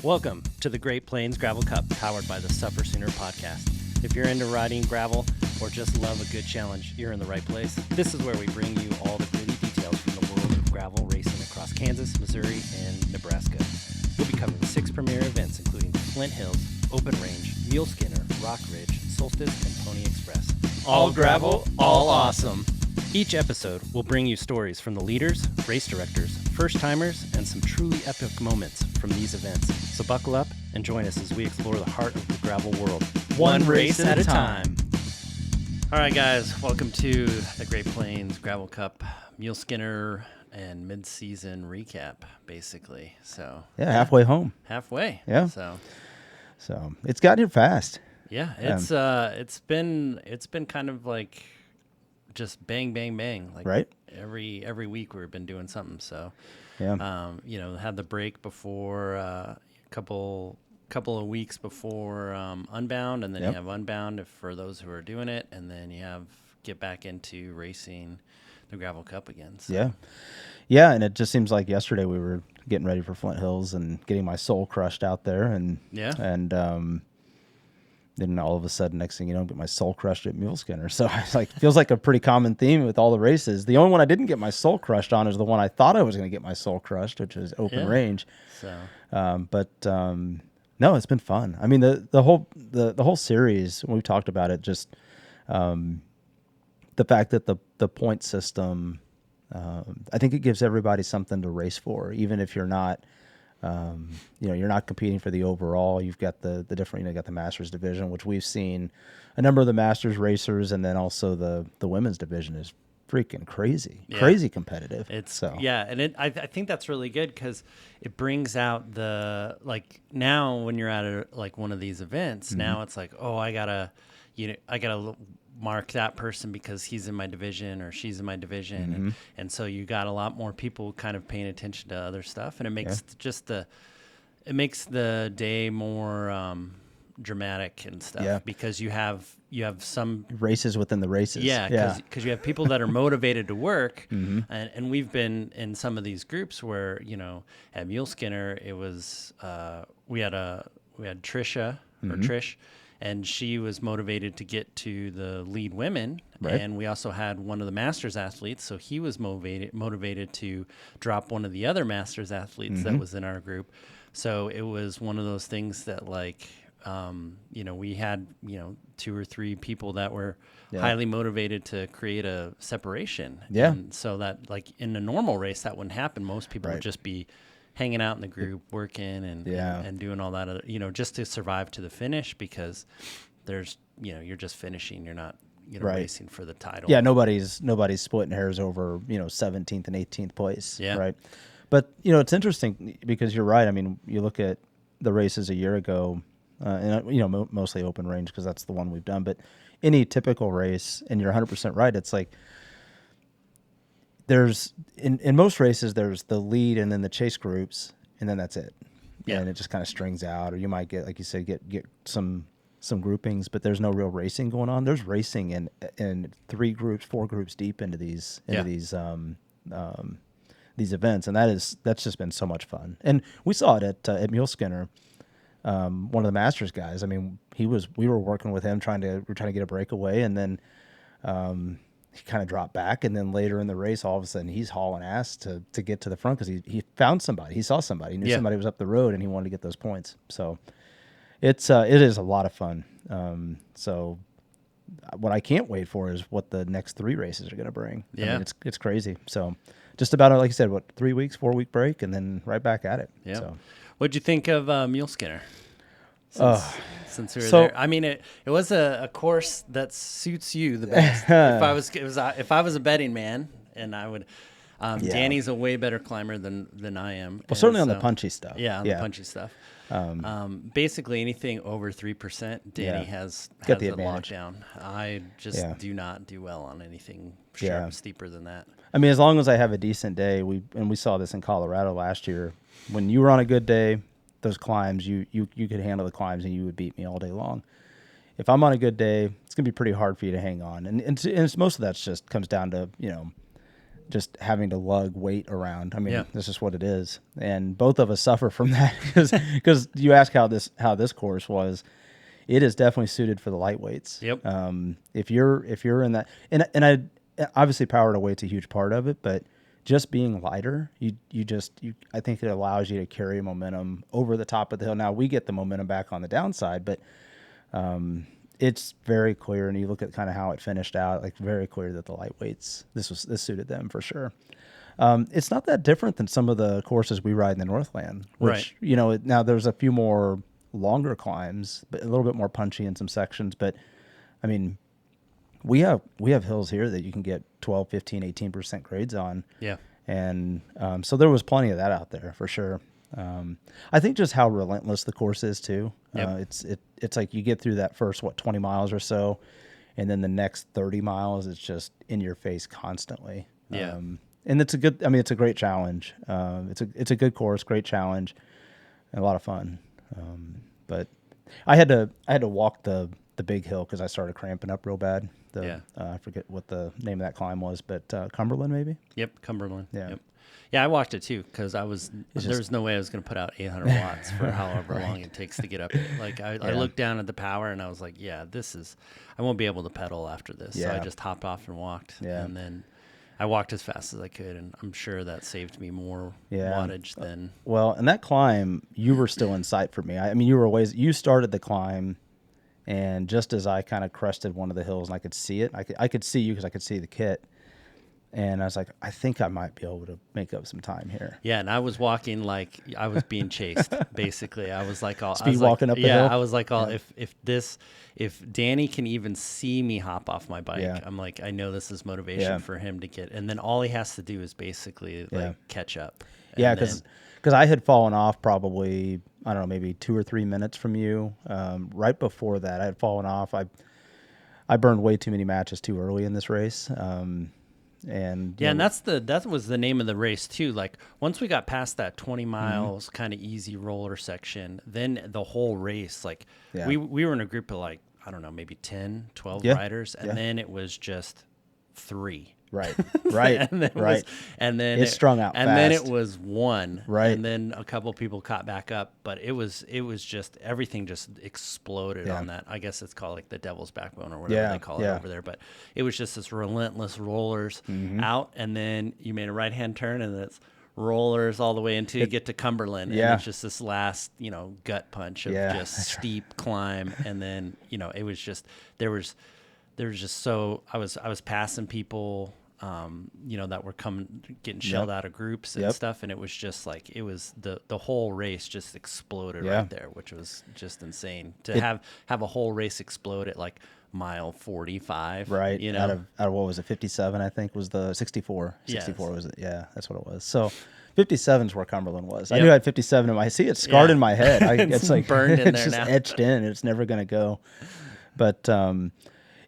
Welcome to the Great Plains Gravel Cup, powered by the SufferSooner podcast. If you're into riding gravel or just love a good challenge, you're in the right place. This is where we bring you all the gritty details from the world of gravel racing across Kansas, Missouri, and Nebraska. We'll be covering 6 premier events, including Flint Hills, Open Range, Muleskinner, Rock Ridge, Solstice, and Pony Express. All gravel, all awesome. Each episode will bring you stories from the leaders, race directors, first-timers, and some truly epic moments from these events. So buckle up and join us as we explore the heart of the gravel world. One race at a time. All right, guys, welcome to the Great Plains Gravel Cup Muleskinner and mid-season recap, basically. So yeah, halfway home. Halfway. Yeah. So It's got here fast. Yeah, it's been kind of like just bang, bang, bang. Like right. Every week we've been doing something. So, yeah. Had the break before a couple of weeks before Unbound, and then you have Unbound for those who are doing it, and then you have get back into racing the Gravel Cup again. So. Yeah, and it just seems like yesterday we were getting ready for Flint Hills and getting my soul crushed out there, and then all of a sudden, next thing you know, get my soul crushed at Muleskinner. So it's like feels like a pretty common theme with all the races. The only one I didn't get my soul crushed on is the one I thought I was going to get my soul crushed, which is Open Range. So, no, it's been fun. I mean, the whole series, when we talked about it, just the fact that the point system, I think it gives everybody something to race for, even if you're not. You're not competing for the overall. You've got the different, you got the Masters division, which we've seen a number of the Masters racers, and then also the women's division is freaking crazy competitive. I think that's really good because it brings out the, like, now when you're at one of these events, now it's like, oh, I gotta mark that person because he's in my division or she's in my division, and so you got a lot more people kind of paying attention to other stuff, and it makes the day more dramatic and stuff because you have some races within the races. Because you have people that are motivated to work, and we've been in some of these groups where at Muleskinner it was we had Trisha or Trish. And she was motivated to get to the lead women. Right. And we also had one of the Masters athletes. So he was motivated to drop one of the other Masters athletes that was in our group. So it was one of those things that, like, we had, 2 or 3 people that were highly motivated to create a separation. Yeah. And so that, like, in a normal race, that wouldn't happen. Most people would just be hanging out in the group, working and doing all that, other, just to survive to the finish, because there's, you're just finishing. You're not, racing for the title. Yeah. Nobody's splitting hairs over, 17th and 18th place. Yeah. Right. But, it's interesting because you're right. I mean, you look at the races a year ago, and, mostly Open Range because that's the one we've done, but any typical race, and you're 100% right. It's like, there's in most races there's the lead and then the chase groups, and then that's it. And it just kind of strings out, or you might get, like you said, get some groupings, but there's no real racing going on. There's racing in 3 groups, 4 groups deep into these events, and that's just been so much fun. And we saw it at Muleskinner. One of the Masters guys, I mean, we were working with him trying to get a breakaway, and then he kind of dropped back, and then later in the race, all of a sudden, he's hauling ass to get to the front because he found somebody. He saw somebody. He knew somebody was up the road, and he wanted to get those points. So it is a lot of fun. So what I can't wait for is what the next 3 races are going to bring. Yeah. I mean, it's crazy. So just about, like you said, 3 weeks, 4-week break, and then right back at it. Yeah. So. What'd you think of Muleskinner? Since we were there, I mean, it was a course that suits you the best. If I was a betting man, and I would, Danny's a way better climber than I am. Well, certainly on the punchy stuff. Yeah, the punchy stuff. Basically anything over 3%, Danny has the it advantage. locked down. I just do not do well on anything steeper than that. I mean, as long as I have a decent day, we saw this in Colorado last year. When you were on a good day, those climbs, you could handle the climbs and you would beat me all day long. If I'm on a good day, it's going to be pretty hard for you to hang on. And it's most of that just comes down to, just having to lug weight around. I mean, Yeah. that's just what it is. And both of us suffer from that because you ask how this course was. It is definitely suited for the lightweights. Yep. If you're in that, and I obviously power to weight's a huge part of it, but just being lighter, I think it allows you to carry momentum over the top of the hill. Now we get the momentum back on the downside, but it's very clear, and you look at kind of how it finished out, like very clear that the lightweights, this suited them for sure. It's not that different than some of the courses we ride in the Northland, which, Right. Now there's a few more longer climbs, but a little bit more punchy in some sections. But I mean, we have hills here that you can get 12, 15, 18% grades on. Yeah. And so there was plenty of that out there for sure. I think just how relentless the course is too. Yep. It's like you get through that first 20 miles or so, and then the next 30 miles it's just in your face constantly. Yeah. And it's a great challenge. It's a good course, great challenge, and a lot of fun. But I had to walk the big hill because I started cramping up real bad. I forget what the name of that climb was, but Cumberland maybe. Yep. Cumberland. Yeah. Yep. Yeah, I walked it too because there's no way I was going to put out 800 watts for however Right. long it takes to get up it. Like I looked down at the power and I was like, yeah, I won't be able to pedal after this. So I Yeah. just hopped off and walked. Yeah. And then I walked as fast as I could, and I'm sure that saved me more Yeah. wattage than. Well, and that climb, you were still in sight for me. I mean, you started the climb, and just as I kind of crested one of the hills and I could see it, I could see you because I could see the kit. And I was like, I think I might be able to make up some time here. Yeah, and I was walking like I was being chased. Basically, I was like, Speed walking up the hill? Yeah, I was like, if Danny can even see me hop off my bike, Yeah. I'm like, I know this is motivation for him to get. And then all he has to do is basically catch up. Yeah, And because I had fallen off probably, I don't know, maybe 2 or 3 minutes from you. Right before that, I had fallen off. I burned way too many matches too early in this race. And that was the name of the race too. Like once we got past that 20 miles kind of easy roller section, then the whole race, like we were in a group of like, I don't know, maybe 10, 12 riders. And then it was just 3. Right. and then it strung out and fast. then it was 1. Right. And then a couple people caught back up, but it was just everything just exploded on that. I guess it's called like the devil's backbone or whatever they call it over there. But it was just this relentless rollers out, and then you made a right hand turn, and it's rollers all the way until you get to Cumberland. And it's just this last, gut punch of just steep climb, and then it was just there was just so I was passing people. That were getting shelled out of groups and stuff. And it was just like, it was the whole race just exploded right there, which was just insane to have a whole race explode at like mile 45. Right. Out of what was it? 57, I think was the 64. 64 was it? Yeah, that's what it was. So 57 is where Cumberland was. I knew I had 57 in my, I see it scarred in my head. It's like burned in it's there just now. etched in. It's never going to go. But,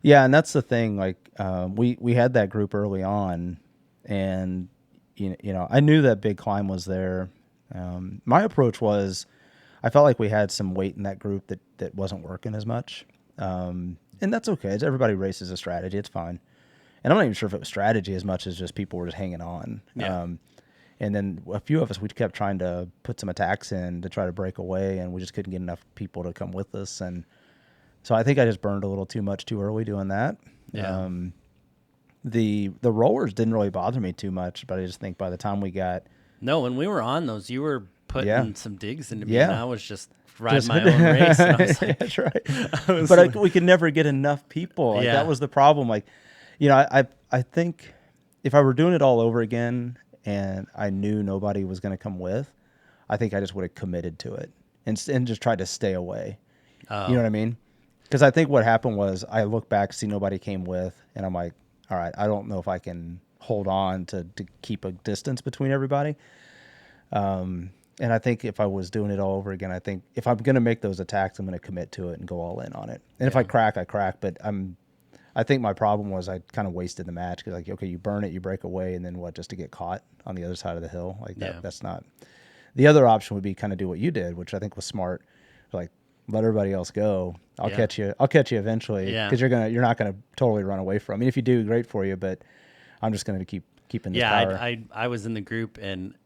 yeah, and that's the thing. Like we had that group early on, and I knew that big climb was there. My approach was, I felt like we had some weight in that group that wasn't working as much, and that's okay. Everybody races a strategy; it's fine. And I'm not even sure if it was strategy as much as just people were just hanging on. Yeah. And then a few of us, we kept trying to put some attacks in to try to break away, and we just couldn't get enough people to come with us. And so I think I just burned a little too much too early doing that. Yeah. The rollers didn't really bother me too much, but I just think by the time we got when we were on those, you were putting some digs into me, Yeah. and I was just riding my own race. And I was like, that's right. We could never get enough people. Like, that was the problem. Like, I think if I were doing it all over again and I knew nobody was going to come with, I think I just would have committed to it and just tried to stay away. Oh. You know what I mean? Because I think what happened was I look back, see nobody came with, and I'm like, all right, I don't know if I can hold on to keep a distance between everybody. And I think if I was doing it all over again, I think if I'm going to make those attacks, I'm going to commit to it and go all in on it. And if I crack, I crack. But I think my problem was I kind of wasted the match because, like, okay, you burn it, you break away, and then what? Just to get caught on the other side of the hill, like that's not. The other option would be kind of do what you did, which I think was smart. Like, let everybody else go. I'll catch you. I'll catch you eventually because you're not gonna totally run away from me. If you do, great for you. But I'm just gonna keep keeping this Yeah, power. I was in the group and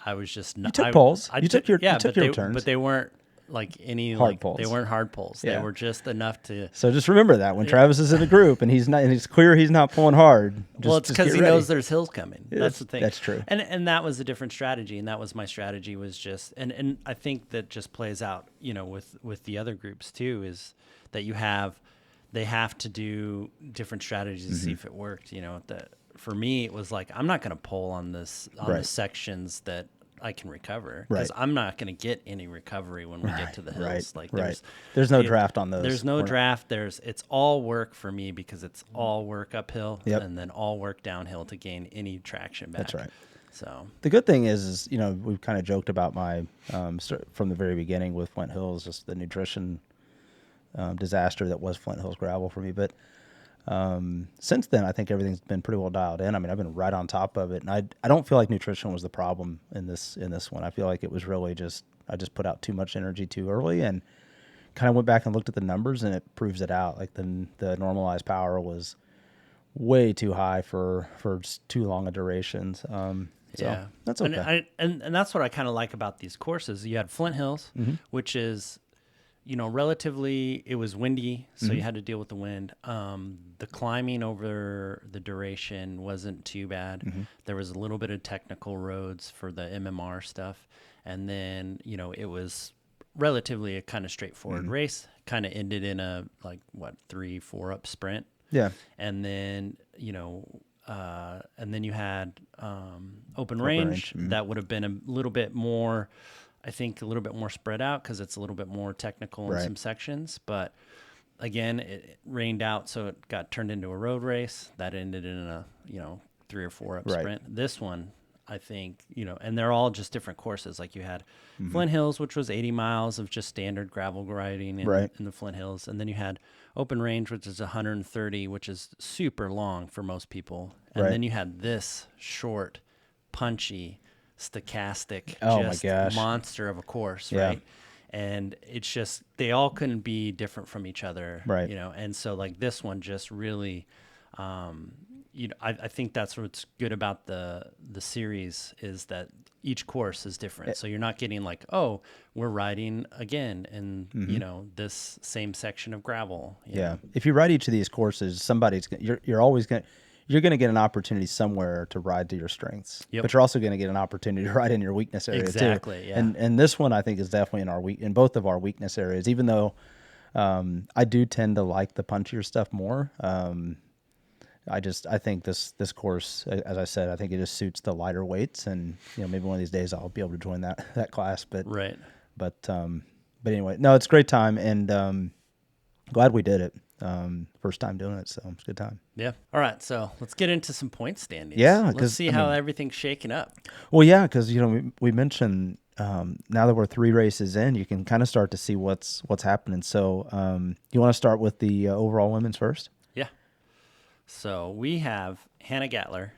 I was just not. You took polls. You took your but turns. But they weren't like any Hard polls. They weren't hard polls. Yeah. They were just enough to. So just remember that when Travis is in a group and it's clear he's not pulling hard. It's because he knows there's hills coming. That's the thing. That's true. And that was a different strategy, and that was my strategy was just and I think that just plays out, with the other groups too, is that they have to do different strategies to see if it worked. For me it was like I'm not going to pull on the sections that I can recover because I'm not going to get any recovery when we get to the hills. There's no draft on those. There's no draft. It's all work for me because it's all work uphill and then all work downhill to gain any traction back. That's right. So the good thing is we've kind of joked about my from the very beginning with Flint Hills, just the nutrition disaster that was Flint Hills Gravel for me, but since then, I think everything's been pretty well dialed in. I mean, I've been right on top of it, and I don't feel like nutrition was the problem in this one. I feel like it was really I just put out too much energy too early, and kind of went back and looked at the numbers, and it proves it out. Like the normalized power was way too high for too long a durations. So that's okay. And that's what I kind of like about these courses. You had Flint Hills, which is relatively, it was windy, so you had to deal with the wind. The climbing over the duration wasn't too bad. There was a little bit of technical roads for the MMR stuff. And then, it was relatively a kind of straightforward race, kind of ended in a 3-4 up sprint. Yeah. And then, and then you had open range. That would have been a little bit more, I think, a little bit more spread out because it's a little bit more technical in some sections. But again, it rained out, so it got turned into a road race that ended in a 3 or 4 up sprint. This one, I think, and they're all just different courses. Like you had Flint Hills, which was 80 miles of just standard gravel riding in the Flint Hills, and then you had open range, which is 130, which is super long for most people, and then you had this short, punchy, stochastic, monster of a course, right? And it's just they all couldn't be different from each other, right? And so like this one just really, I think that's what's good about the series is that each course is different. So you're not getting like, oh, we're riding again in this same section of gravel. Yeah, if you ride each of these courses, you're going to get an opportunity somewhere to ride to your strengths, but you're also going to get an opportunity to ride in your weakness area too. Yeah. And this one I think is definitely in both of our weakness areas. Even though I do tend to like the punchier stuff more. I think this course, as I said, I think it just suits the lighter weights, and maybe one of these days I'll be able to join that class. But anyway, no, it's a great time, and glad we did it. First time doing it, so it's a good time. Yeah. All right, so let's get into some point standings. Yeah, let's see how everything's shaking up. Well, yeah, because we mentioned now that we're 3 races in, you can kind of start to see what's happening. So you want to start with the overall women's first? Yeah. So we have Hannah Glatter.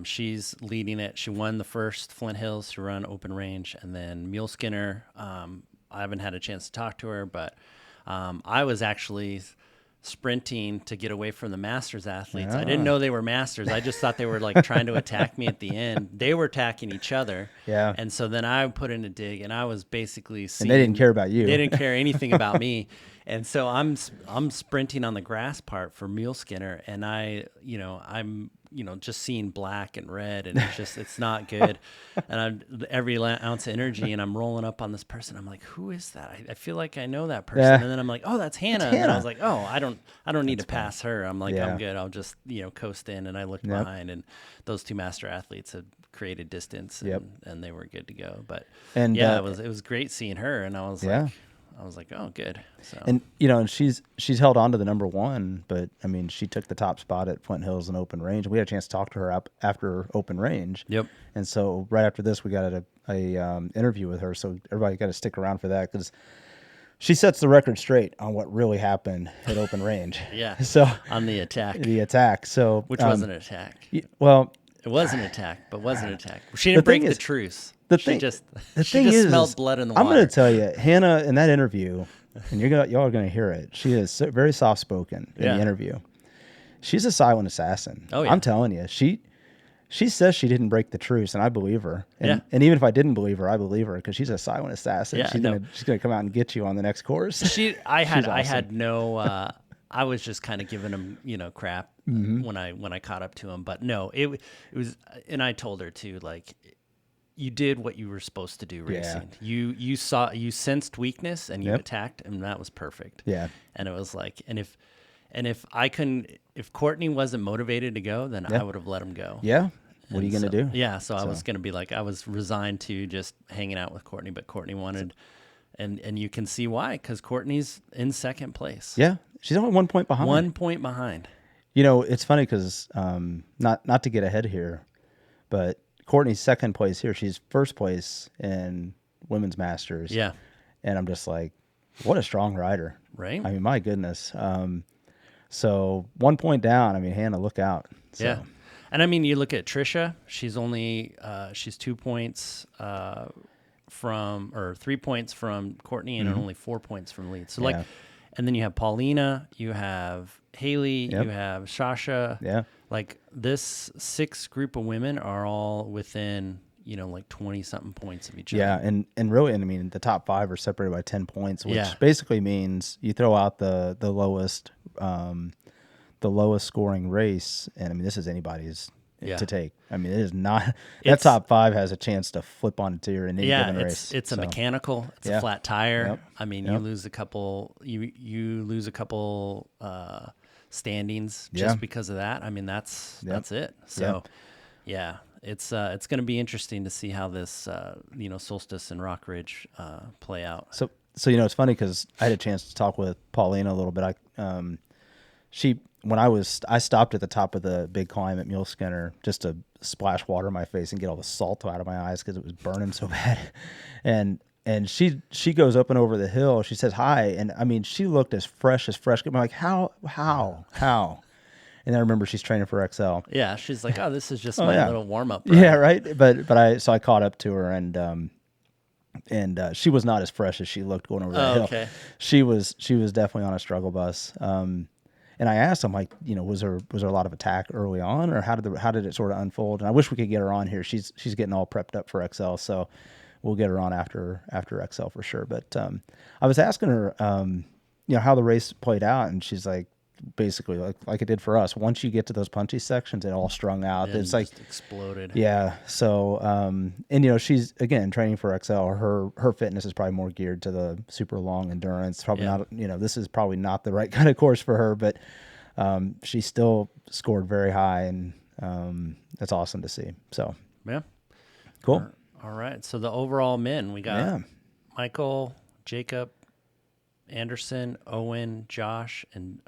She's leading it. She won the first Flint Hills to run open range, and then Muleskinner. I haven't had a chance to talk to her, but I was actually sprinting to get away from the Masters athletes. I didn't know they were Masters. I just thought they were like trying to attack me at the end. They were attacking each other. Yeah. And so then I put in a dig, and I was basically seeing, and they didn't care about you. They didn't care anything about me. And so I'm sprinting on the grass part for Muleskinner, and I'm just seeing black and red, and it's not good. And I'm every ounce of energy, and I'm rolling up on this person. I'm like, who is that? I feel like I know that person. Yeah. And then I'm like, oh, that's Hannah. And then I was like, oh, I don't need to pass her. I'm like, I'm good. I'll just coast in. And I looked behind, and those 2 master athletes had created distance, and they were good to go. But it was great seeing her, and I was like, oh, good. So. And and she's held on to the number 1, but I mean, she took the top spot at Flint Hills and open range. We had a chance to talk to her after open range. Yep. And so right after this, we got a interview with her. So everybody got to stick around for that because she sets the record straight on what really happened at open range. Yeah. So on the attack. So which was an attack. Well, it was an attack, but was an attack. She didn't break the truce. She just smelled blood in the water. I'm going to tell you, Hannah, in that interview, and y'all are going to hear it. She is very soft spoken in the interview. she's a silent assassin. Oh, yeah. I'm telling you, she says she didn't break the truce, and I believe her. And, Yeah. and even if I didn't believe her, I believe her because she's a silent assassin. Yeah, she's gonna come out and get you on the next course. I awesome. had no. I was just kind of giving him, crap when I caught up to him. But no, it was, and I told her too, like, you did what you were supposed to do racing. You sensed weakness and you attacked, and that was perfect. Yeah. And it was like, and if Courtney wasn't motivated to go, then I would have let him go. Yeah. What are you gonna do? Yeah. So I was gonna be like, I was resigned to just hanging out with Courtney, but Courtney wanted, and you can see why, because Courtney's in second place. Yeah. She's only 1 point behind. 1 point behind. It's funny because not to get ahead here, but Courtney's second place here. She's first place in women's masters. Yeah. And I'm just like, what a strong rider. Right. I mean, my goodness. So 1 point down. I mean, Hannah, look out. So. Yeah. And I mean, you look at Trisha, she's only, she's 2 points or 3 points from Courtney and only 4 points from lead. So and then you have Paulina, you have Haley, you have Shasha. Yeah. Like this 6 group of women are all within, like 20 something points of each other. Yeah. And really, I mean, the top 5 are separated by 10 points, which Yeah. basically means you throw out the lowest scoring race. And I mean, this is anybody's to take. I mean, it is not, that top 5 has a chance to flip on to your any given race. It's a mechanical, it's a flat tire. Yep. I mean, you lose a couple, you lose a couple standings just because of that. I mean, that's it. So it's going to be interesting to see how this, Solstice and Rock Ridge play out. So it's funny because I had a chance to talk with Paulina a little bit. I stopped at the top of the big climb at Muleskinner just to splash water in my face and get all the salt out of my eyes because it was burning so bad. And she goes up and over the hill. She says hi, and I mean she looked as fresh. I'm like, how? And I remember she's training for XL. Yeah, she's like, oh, this is just my little warm up. Yeah, right. But I caught up to her and she was not as fresh as she looked going over that hill. Okay. She was definitely on a struggle bus. And I asked him, like, was there a lot of attack early on, or how did it sort of unfold? And I wish we could get her on here. She's getting all prepped up for XL, so we'll get her on after XL for sure. But I was asking her, how the race played out, and she's like, basically like it did for us. Once you get to those punchy sections, it all strung out. It's like exploded. Yeah. So and she's again training for XL. Her fitness is probably more geared to the super long endurance. Probably not. This is probably not the right kind of course for her, but she still scored very high, and that's awesome to see. So yeah, cool. All right. So the overall men, we got Michael, Jacob, Anderson, Owen, Josh, and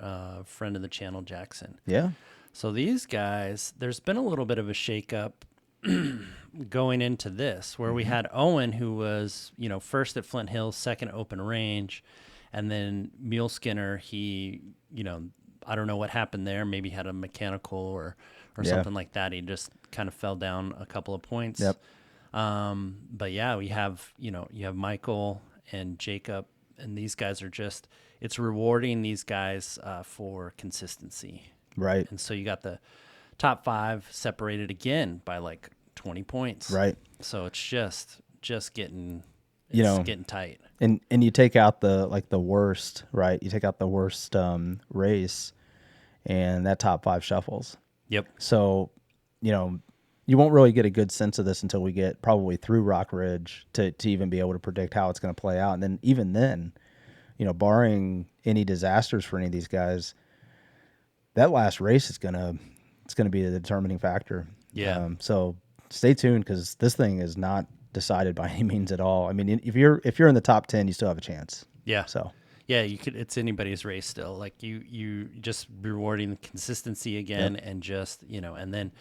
friend of the channel, Jackson. Yeah. So these guys, there's been a little bit of a shakeup going into this, where we had Owen, who was, first at Flint Hills, second open range, and then Muleskinner, he, I don't know what happened there. Maybe had a mechanical or something like that. He just kind of fell down a couple of points. Yep. But yeah, we have, you have Michael and Jacob. And these guys are it's rewarding these guys for consistency. Right. And so you got the top 5 separated again by like 20 points. Right. So it's just getting, getting tight. And you take out the worst, right? You take out the worst race, and that top 5 shuffles. Yep. So, you won't really get a good sense of this until we get probably through Rock Ridge to even be able to predict how it's going to play out. And then even then, barring any disasters for any of these guys, that last race is going to be the determining factor. Yeah. So stay tuned, because this thing is not decided by any means at all. I mean, if you're in the top 10, you still have a chance. Yeah. So yeah, it's anybody's race still. Like you just rewarding the consistency again, and just, and then,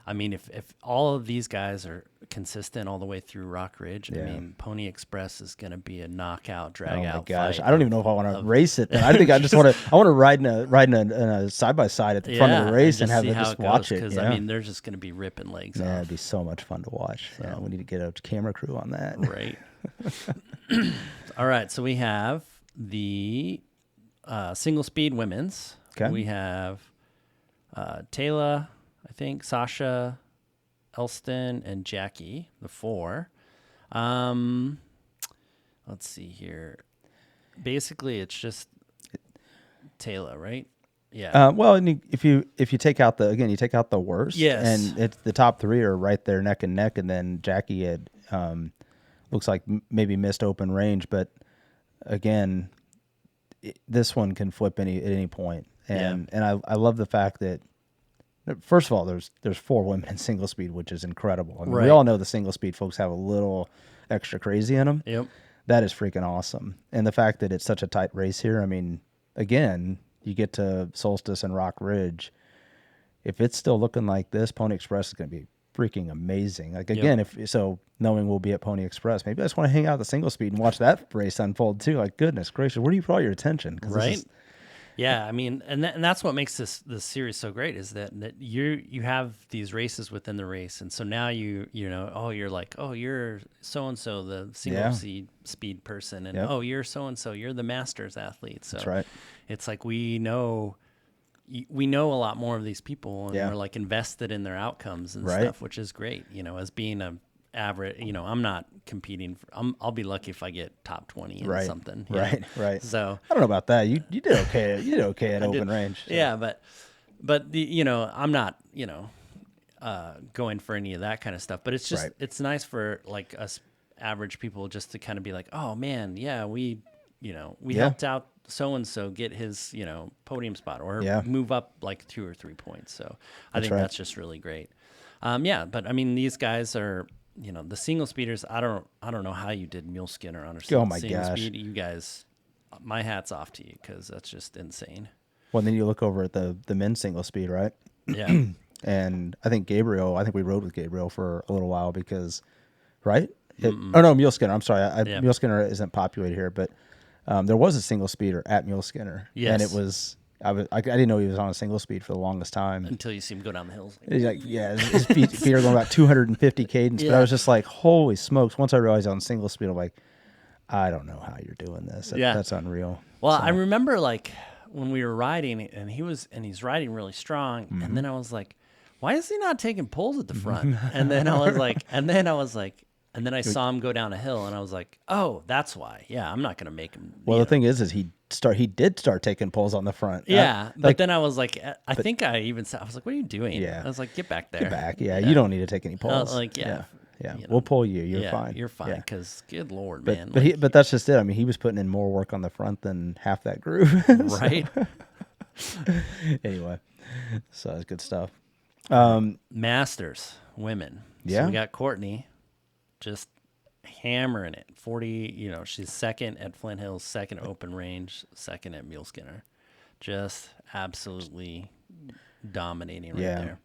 I mean, if all of these guys are consistent all the way through Rock Ridge, I mean, Pony Express is going to be a knockout, drag out. Oh my gosh, I don't even know if I want to race it. Then. I think I just want to ride in a side by side at the front of the race and have them just watch it. Because I mean, they're just going to be ripping legs off. It'd be so much fun to watch. So. Yeah, we need to get a camera crew on that. Right. All right, so we have the single speed women's. Okay. We have Taylor, I think, Sasha, Elston, and Jackie, the 4. Let's see here. Basically, it's just Taylor, right? Yeah. Well, and if you take out you take out the worst, Yes. and it's the top 3 are right there neck and neck, and then Jackie had looks like maybe missed open range, but again, this one can flip at any point, and I love the fact that first of all there's 4 women in single speed, which is incredible. I mean, Right. we all know the single speed folks have a little extra crazy in them. Yep. That is freaking awesome, and the fact that it's such a tight race here. I mean, again, you get to Solstice and Rock Ridge. If it's still looking like this, Pony Express is going to be freaking amazing. Like again, knowing we'll be at Pony Express, maybe I just want to hang out at the single speed and watch that race unfold too. Like goodness gracious, where do you put all your attention? Right. Yeah, I mean, and that's what makes this series so great is that you have these races within the race, and so now you're like, oh, you're so and so the single speed person, and oh, you're so and so, you're the Masters athlete. So that's right. It's like we know a lot more of these people, and we're like invested in their outcomes and stuff, which is great. As being a average, I'm not competing I'll be lucky if I get top 20 in something. Right. So I don't know about that. You did okay. You did okay at open range. So. Yeah, but I'm not, going for any of that kind of stuff, but it's just, it's nice for like us average people just to kind of be like, oh man, yeah, we helped out so-and-so get his, podium spot or move up like 2 or 3 points. So I think that's just really great. But I mean, these guys are, the single speeders. I don't know how you did Muleskinner on a single speed. You guys, my hat's off to you because that's just insane. Well, then you look over at the men's single speed, right? Yeah. And I think we rode with Gabriel for a little while because, right? Muleskinner. I'm sorry. Muleskinner isn't populated here, but there was a single speeder at Muleskinner. Yes. And it was, I didn't know he was on a single speed for the longest time. Until you see him go down the hills. He's like, his feet are going about 250 cadence. But I was just like, holy smokes. Once I realized on single speed, I'm like, I don't know how you're doing this. That's unreal. Well, I remember like when we were riding and he's riding really strong. Mm-hmm. And then I was like, why is he not taking pulls at the front? And then I was like, and then I saw him go down a hill and I was like, oh, that's why. Yeah, I'm not going to make him. Well, the thing is he did start taking pulls on the front. Yeah. But then I was like, I think I even said, I was like, what are you doing? Yeah. I was like, get back there. Get back. Yeah. You don't need to take any pulls. Yeah. We'll pull you. You're fine. You're fine. Because good Lord, but, man. But that's just it. I mean, he was putting in more work on the front than half that group. Right. Anyway, so that's good stuff. Masters, women. Yeah. So we got Courtney just hammering it. 40, she's second at Flint Hills, second open range, second at Muleskinner. Just absolutely dominating right there.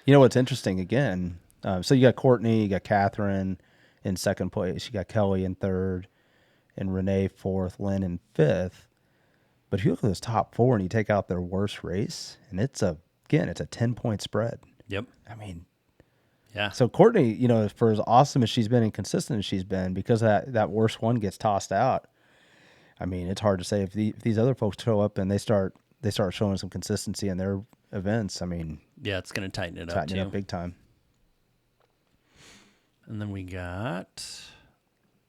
You know what's interesting again? So you got Courtney, you got Catherine in second place, you got Kelly in third, and Renee fourth, Lynn in fifth. But if you look at those top 4 and you take out their worst race, and it's a 10-point spread. Yep. I mean, yeah. So Courtney, for as awesome as she's been and consistent as she's been, because that worst one gets tossed out. I mean, it's hard to say if these other folks show up and they start showing some consistency in their events. I mean, yeah, it's going to tighten it up big time. And then we got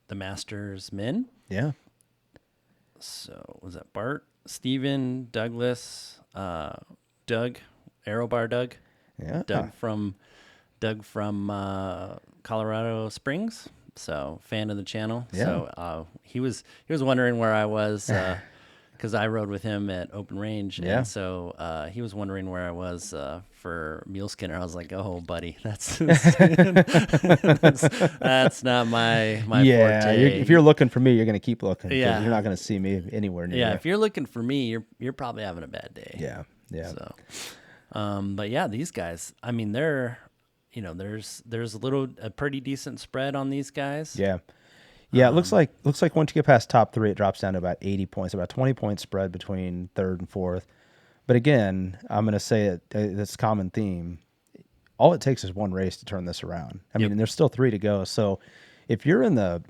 the Masters men. Yeah. So was that Bart, Steven, Douglas, Doug, Aerobar Doug? Yeah. Doug from Colorado Springs. So fan of the channel. Yeah. So he was wondering where I was because I rode with him at Open Range. Yeah. And so he was wondering where I was for Muleskinner. I was like, oh, buddy, that's not my forte. If you're looking for me, you're going to keep looking. Yeah. You're not going to see me anywhere near. Yeah. If you're looking for me, you're probably having a bad day. Yeah. Yeah. So, but yeah, these guys, I mean, they're, there's a pretty decent spread on these guys. Yeah. Yeah, it looks like once you get past top 3, it drops down to about 80 points, about 20-point spread between third and fourth. But again, I'm going to say it. It's a common theme. All it takes is one race to turn this around. I mean, and there's still 3 to go. So if you're in the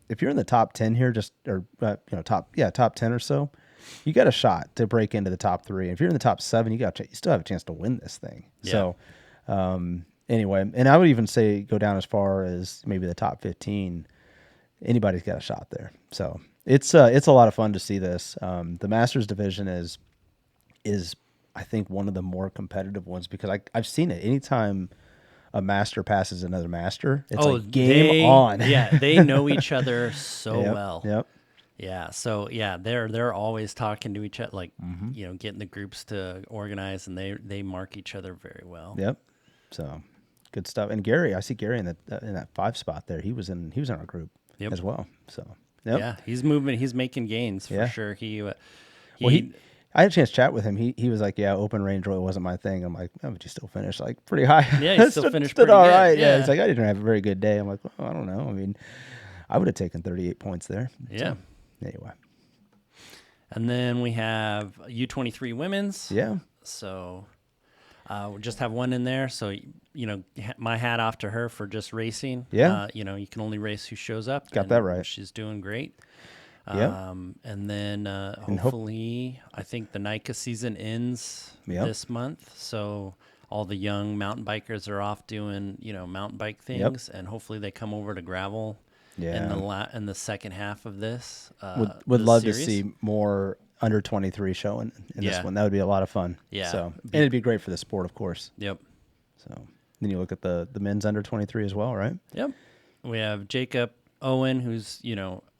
top 10 here, top 10 or so, you got a shot to break into the top 3. If you're in the top 7, you still have a chance to win this thing. Yeah. So, anyway, and I would even say go down as far as maybe the top 15. Anybody's got a shot there. So it's a lot of fun to see this. The Masters division is I think one of the more competitive ones because I've seen it anytime a master passes another master. It's like game on. Yeah, they know each other so Yep, well. Yep. Yeah, so yeah, they're always talking to each other, like getting the groups to organize, and they mark each other very well. Yep. So good stuff. And Gary, I see Gary in that 5 spot there. He was in our group as well. So yeah, he's moving. He's making gains for sure. I had a chance to chat with him. He was like, yeah, open range really wasn't my thing. I'm like, oh, but you still finished like pretty high. Yeah, you still finished stood pretty all good. right. Yeah. He's like, I didn't have a very good day. I'm like, well, I don't know. I mean, I would have taken 38 points there. Yeah. So, anyway. And then we have U23 women's. Yeah. So we just have one in there. So, my hat off to her for just racing. Yeah. You can only race who shows up. Got that right. She's doing great. Yeah. And then hopefully, I think the NICA season ends this month. So all the young mountain bikers are off doing, mountain bike things, and hopefully they come over to gravel in the second half of this. Would love series. to see more under 23 showing in this one. That would be a lot of fun. Yeah. So and it'd be great for the sport, of course. Yep. So then you look at the men's under 23 as well, right? Yep. We have Jacob Owen, who's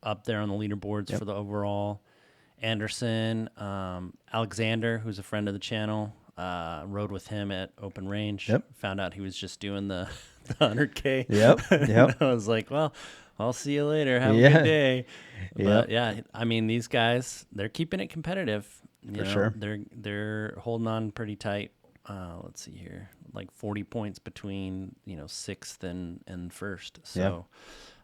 up there on the leaderboards for the overall. Anderson, Alexander, who's a friend of the channel, rode with him at Open Range. Yep. Found out he was just doing the 100K. Yep. I was like, well, I'll see you later. Have a good day. But yeah, I mean, these guys, they're keeping it competitive. For sure. They're holding on pretty tight. Let's see here, like 40 points between 6th and 1st. So.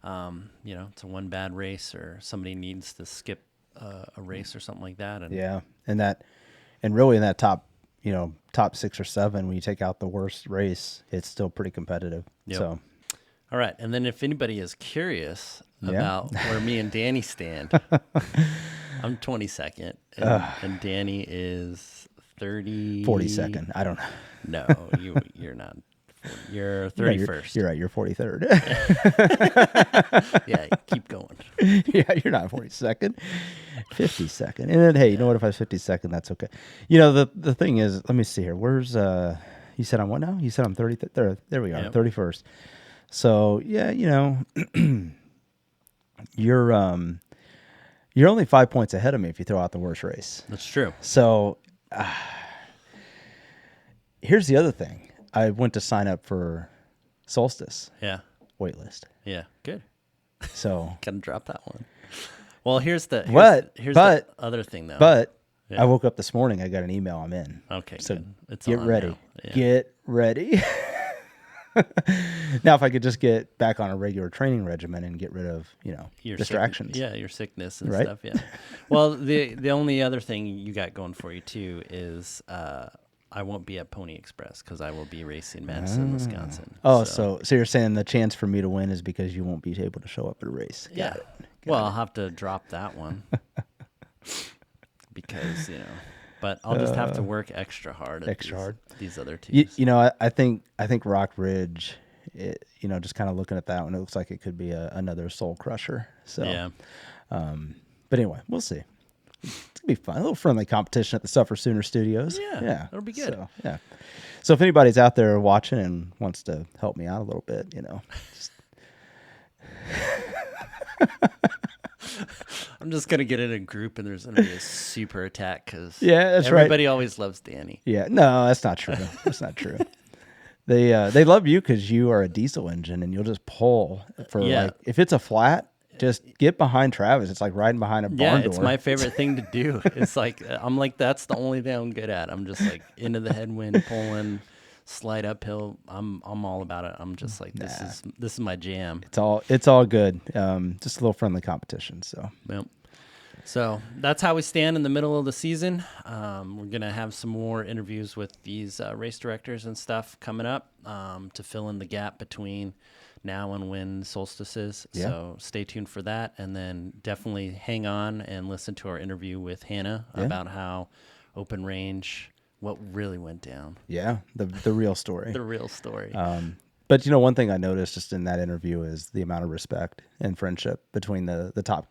It's a one bad race or somebody needs to skip a race or something like that. And really in that top 6 or 7, when you take out the worst race, it's still pretty competitive. Yep. So, all right. And then if anybody is curious about where me and Danny stand, I'm 22nd and Danny is 42nd. I don't know. No, you're not. You're 31st. You're right. You're 43rd. Yeah, keep going. Yeah, you're not 42nd. 52nd. And then, hey, you know what? If I was 52nd, that's okay. The thing is, let me see here. Where's you said I'm what now? You said I'm 30th. There we are. Yep. 31st. So yeah, you're only 5 points ahead of me if you throw out the worst race. That's true. So here's the other thing. I went to sign up for Solstice. Yeah. Waitlist. Yeah. Good. So Gotta drop that one. Well, here's the other thing though. But I woke up this morning. I got an email. I'm in. Okay. So good. It's get on ready. now. Yeah. Get ready. Now, if I could just get back on a regular training regimen and get rid of Your distractions. your sickness and Right? stuff. Yeah. Well, the only other thing you got going for you too is I won't be at Pony Express because I will be racing Madison, Wisconsin. Oh, so you're saying the chance for me to win is because you won't be able to show up at a race? Yeah. I'll have to drop that one because but I'll just have to work extra hard. These other two. I think Rock Ridge. Just kind of looking at that one, it looks like it could be another soul crusher. So yeah. But anyway, we'll see. It's gonna be fun. A little friendly competition at the SufferSooner Studios. Yeah, it'll be good. So, yeah. So if anybody's out there watching and wants to help me out a little bit, just... I'm just gonna get in a group and there's gonna be a super attack because that's everybody always loves Danny. Yeah, no, that's not true. That's not true. They love you because you are a diesel engine and you'll just pull for like if it's a flat. Just get behind Travis. It's like riding behind a barn door. It's my favorite thing to do. It's like I'm like that's the only thing I'm good at. I'm just like into the headwind, pulling, slide uphill. I'm all about it. I'm just like this is my jam. It's all good. Just a little friendly competition. So yep. So that's how we stand in the middle of the season. We're gonna have some more interviews with these race directors and stuff coming up to fill in the gap between now and when solstice is. Yeah. So stay tuned for that. And then definitely hang on and listen to our interview with Hannah Yeah. about how open range, what really went down. Yeah, the real story. The real story. But one thing I noticed just in that interview is the amount of respect and friendship between the top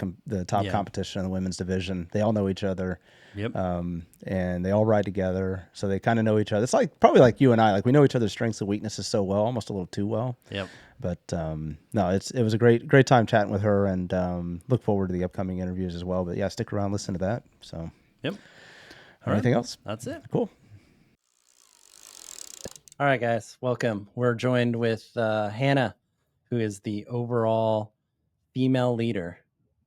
competition and the women's division. They all know each other. Yep. And they all ride together, so they kind of know each other. It's probably like you and I, like we know each other's strengths and weaknesses so well, almost a little too well. Yep. But no, it was a great time chatting with her, and look forward to the upcoming interviews as well. But yeah, stick around, listen to that. So. Yep. Anything else? That's it. Cool. All right, guys, welcome. We're joined with Hannah, who is the overall female leader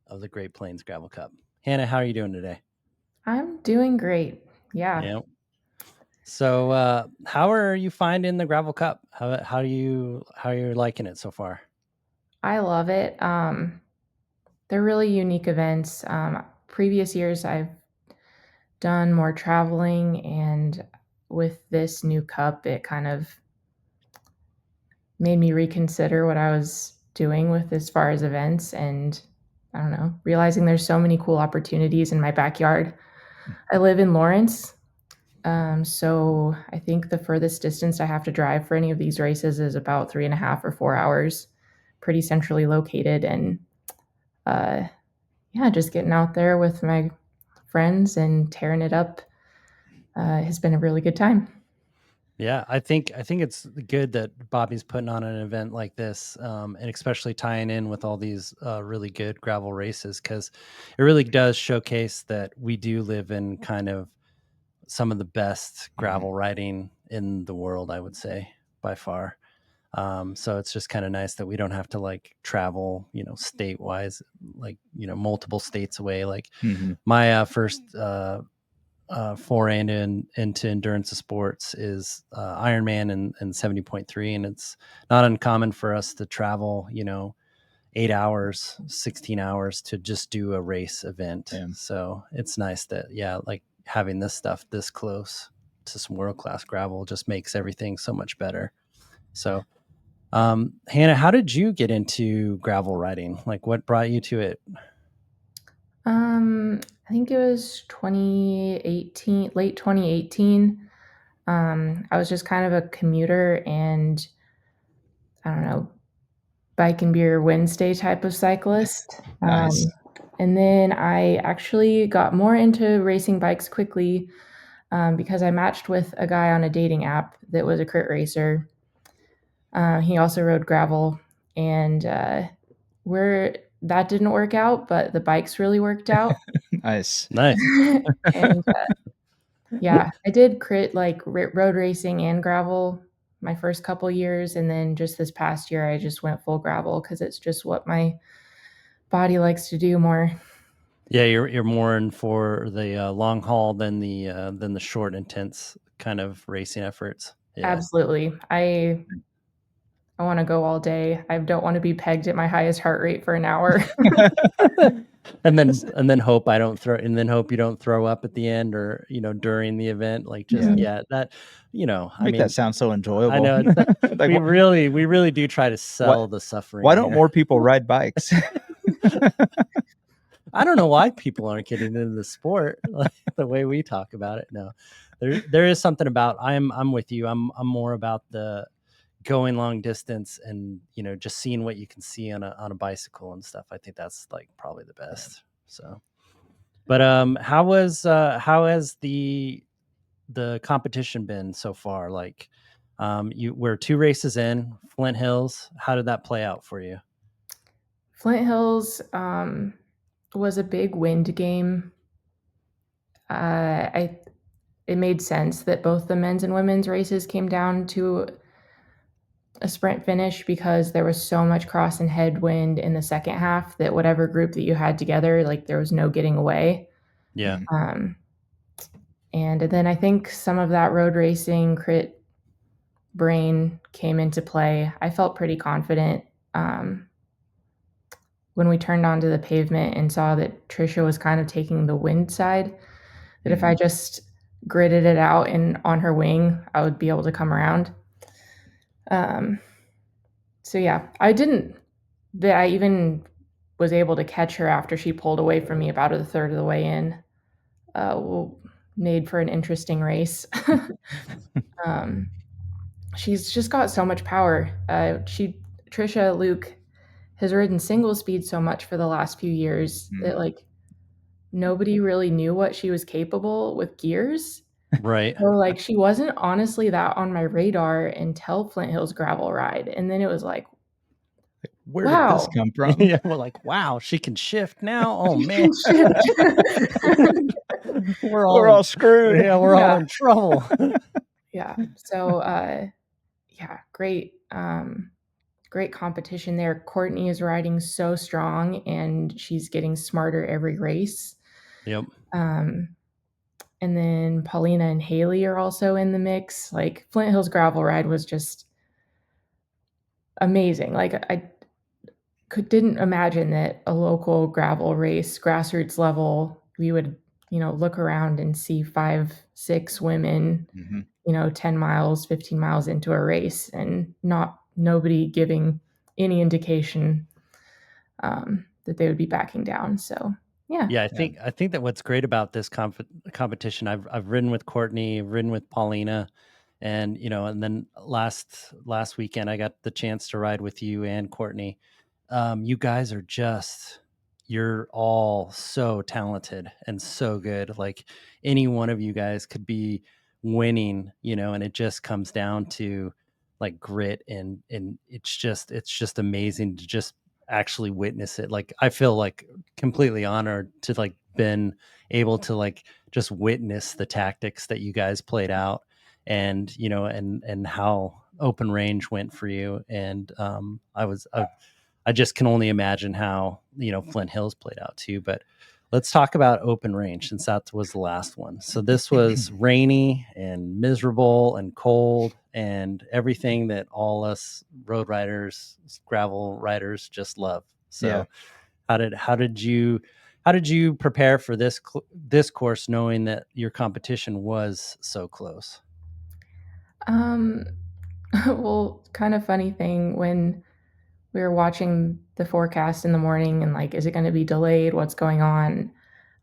of the Great Plains Gravel Cup. Hannah, how are you doing today? I'm doing great. Yeah. So, how are you finding the Gravel Cup? How are you liking it so far? I love it. They're really unique events. Previous years, I've done more traveling, and with this new cup, it kind of made me reconsider what I was doing with as far as events, and I don't know, realizing there's so many cool opportunities in my backyard. I live in Lawrence, so I think the furthest distance I have to drive for any of these races is about 3.5 or 4 hours, pretty centrally located. And just getting out there with my friends and tearing it up has been a really good time. Yeah, I think it's good that Bobby's putting on an event like this, and especially tying in with all these really good gravel races, because it really does showcase that we do live in kind of some of the best gravel riding in the world, I would say, by far. So it's just kind of nice that we don't have to like travel, state-wise, like, multiple states away. Like my first foray into endurance of sports is Ironman and 70.3. And it's not uncommon for us to travel, 8 hours, 16 hours to just do a race event. Yeah. So it's nice that, like having this stuff this close to some world-class gravel just makes everything so much better. So, Hannah, how did you get into gravel riding? Like what brought you to it? I think it was 2018, late 2018. I was just kind of a commuter and I don't know, bike and beer Wednesday type of cyclist. Nice. And then I actually got more into racing bikes quickly because I matched with a guy on a dating app that was a crit racer. He also rode gravel, and that didn't work out, but the bikes really worked out. Nice. And I did crit like road racing and gravel my first couple years, and then just this past year I just went full gravel because it's just what my body likes to do more. Yeah, you're more in for the long haul than the short, intense kind of racing efforts. Yeah. Absolutely. I want to go all day. I don't want to be pegged at my highest heart rate for an hour. and then hope you don't throw up at the end or during the event. Like that that sound so enjoyable. I know like, we really do try to sell the suffering. Why don't more people ride bikes? I don't know why people aren't getting into the sport like the way we talk about it. No, there is something about I'm with you. I'm more about the going long distance and just seeing what you can see on a bicycle and stuff. I think that's like probably the best. So, but how has the competition been so far? Like, we're 2 races in Flint Hills. How did that play out for you? Flint Hills was a big wind game. It made sense that both the men's and women's races came down to a sprint finish because there was so much cross and headwind in the second half that whatever group that you had together, like there was no getting away. Yeah. And then I think some of that road racing crit brain came into play. I felt pretty confident when we turned onto the pavement and saw that Trisha was kind of taking the wind side, that if I just gridded it out and on her wing, I would be able to come around. So yeah, I even was able to catch her after she pulled away from me about a third of the way in. Made for an interesting race. um, she's just got so much power. Trisha Luke has ridden single speed so much for the last few years that like nobody really knew what she was capable with gears. Right. So like she wasn't honestly that on my radar until Flint Hills Gravel Ride, and then it was like, Where did this wow, come from? Yeah, we're like, wow, she can shift now. Oh she man, can shift. we're We're all screwed. Yeah, we're all Yeah. in trouble. Yeah. So yeah, great competition there. Courtney is riding so strong and she's getting smarter every race. Yep. And then Paulina and Haley are also in the mix. Like Flint Hills Gravel Ride was just amazing. Like I didn't imagine that a local gravel race, grassroots level, we would, look around and see 5, 6 women, 10 miles, 15 miles into a race and nobody giving any indication that they would be backing down. So yeah. Yeah, I think that what's great about this competition, I've ridden with Courtney, ridden with Paulina, and and then last weekend I got the chance to ride with you and Courtney. You guys are you're all so talented and so good. Like any one of you guys could be winning, and it just comes down to like grit and it's just amazing to just actually witness it. Like I feel like completely honored to like been able to like just witness the tactics that you guys played out and and how open range went for you. And I just can only imagine how Flint Hills played out too. But let's talk about open range since that was the last one. So this was rainy and miserable and cold and everything that all us road riders, gravel riders just love. So Yeah. how did you prepare for this course knowing that your competition was so close? Well, kind of funny thing when we were watching the forecast in the morning and like, is it going to be delayed? What's going on?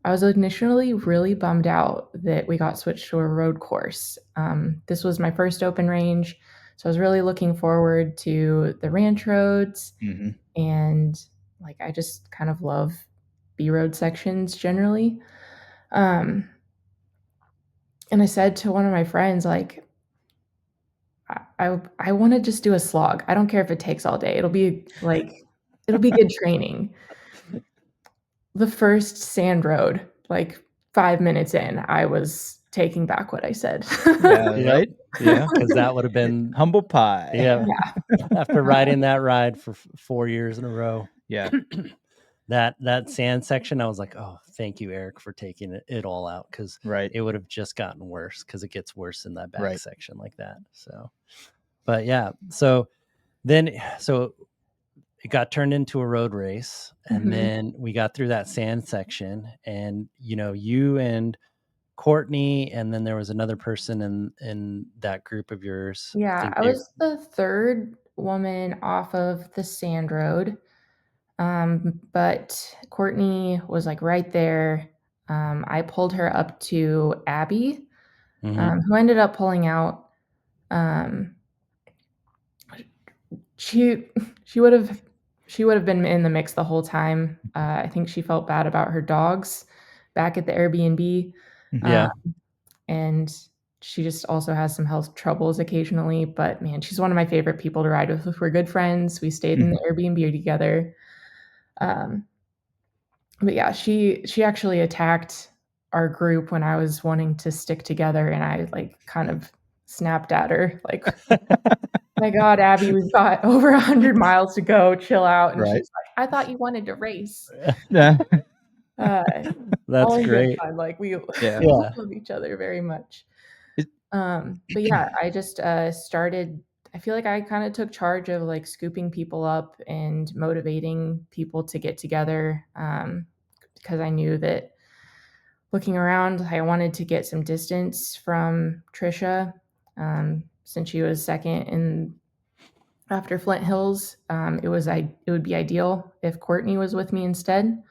I was initially really bummed out that we got switched to a road course. This was my first open range, so I was really looking forward to the ranch roads, and like I just kind of love B road sections generally. And I said to one of my friends, like, I want to just do a slog. I don't care if it takes all day. It'll be good training. The first sand road, like 5 minutes in, I was taking back what I said. Yeah, Yep. right? Yeah. Because that would have been Humble pie. yeah. Yeah. After riding that ride for 4 years in a row, Yeah. that sand section, I was like, oh, thank you, Eric, for taking it all out because Right. it would have just gotten worse because it gets worse in that back Right. section like that. So, but yeah, so it got turned into a road race, and then we got through that sand section, and you and Courtney, and then there was another person in that group of yours. Yeah, I was the third woman off of the sand road. But Courtney was like right there. I pulled her up to Abby, who ended up pulling out. She would have been in the mix the whole time. I think she felt bad about her dogs back at the Airbnb. Yeah. And she just also has some health troubles occasionally. But man, she's one of my favorite people to ride with. We're good friends. We stayed in the Airbnb together. But yeah, she actually attacked our group when I was wanting to stick together, and I like kind of snapped at her like, my God, Abby, we've got over 100 miles to go. Chill out. And Right. she's like, I thought you wanted to race. Yeah. That's All in good great. fun. Like we Yeah. love each other very much. It- But yeah, I just started. I feel like I kind of took charge of like scooping people up and motivating people to get together, because I knew that looking around, I wanted to get some distance from Trisha, since she was second in after Flint Hills, it would be ideal if Courtney was with me instead.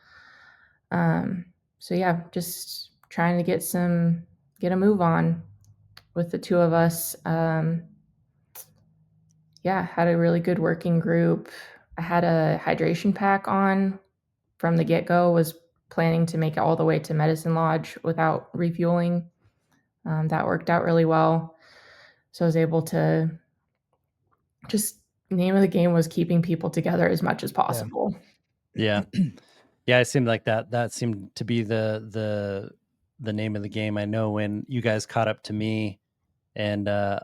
So yeah, just trying to get a move on with the two of us. Yeah, had a really good working group. I had a hydration pack on from the get go. Was planning to make it all the way to Medicine Lodge without refueling. That worked out really well. So I was able to just name of the game was keeping people together as much as possible. Yeah. Yeah, it seemed like that seemed to be the name of the game. I know when you guys caught up to me, and I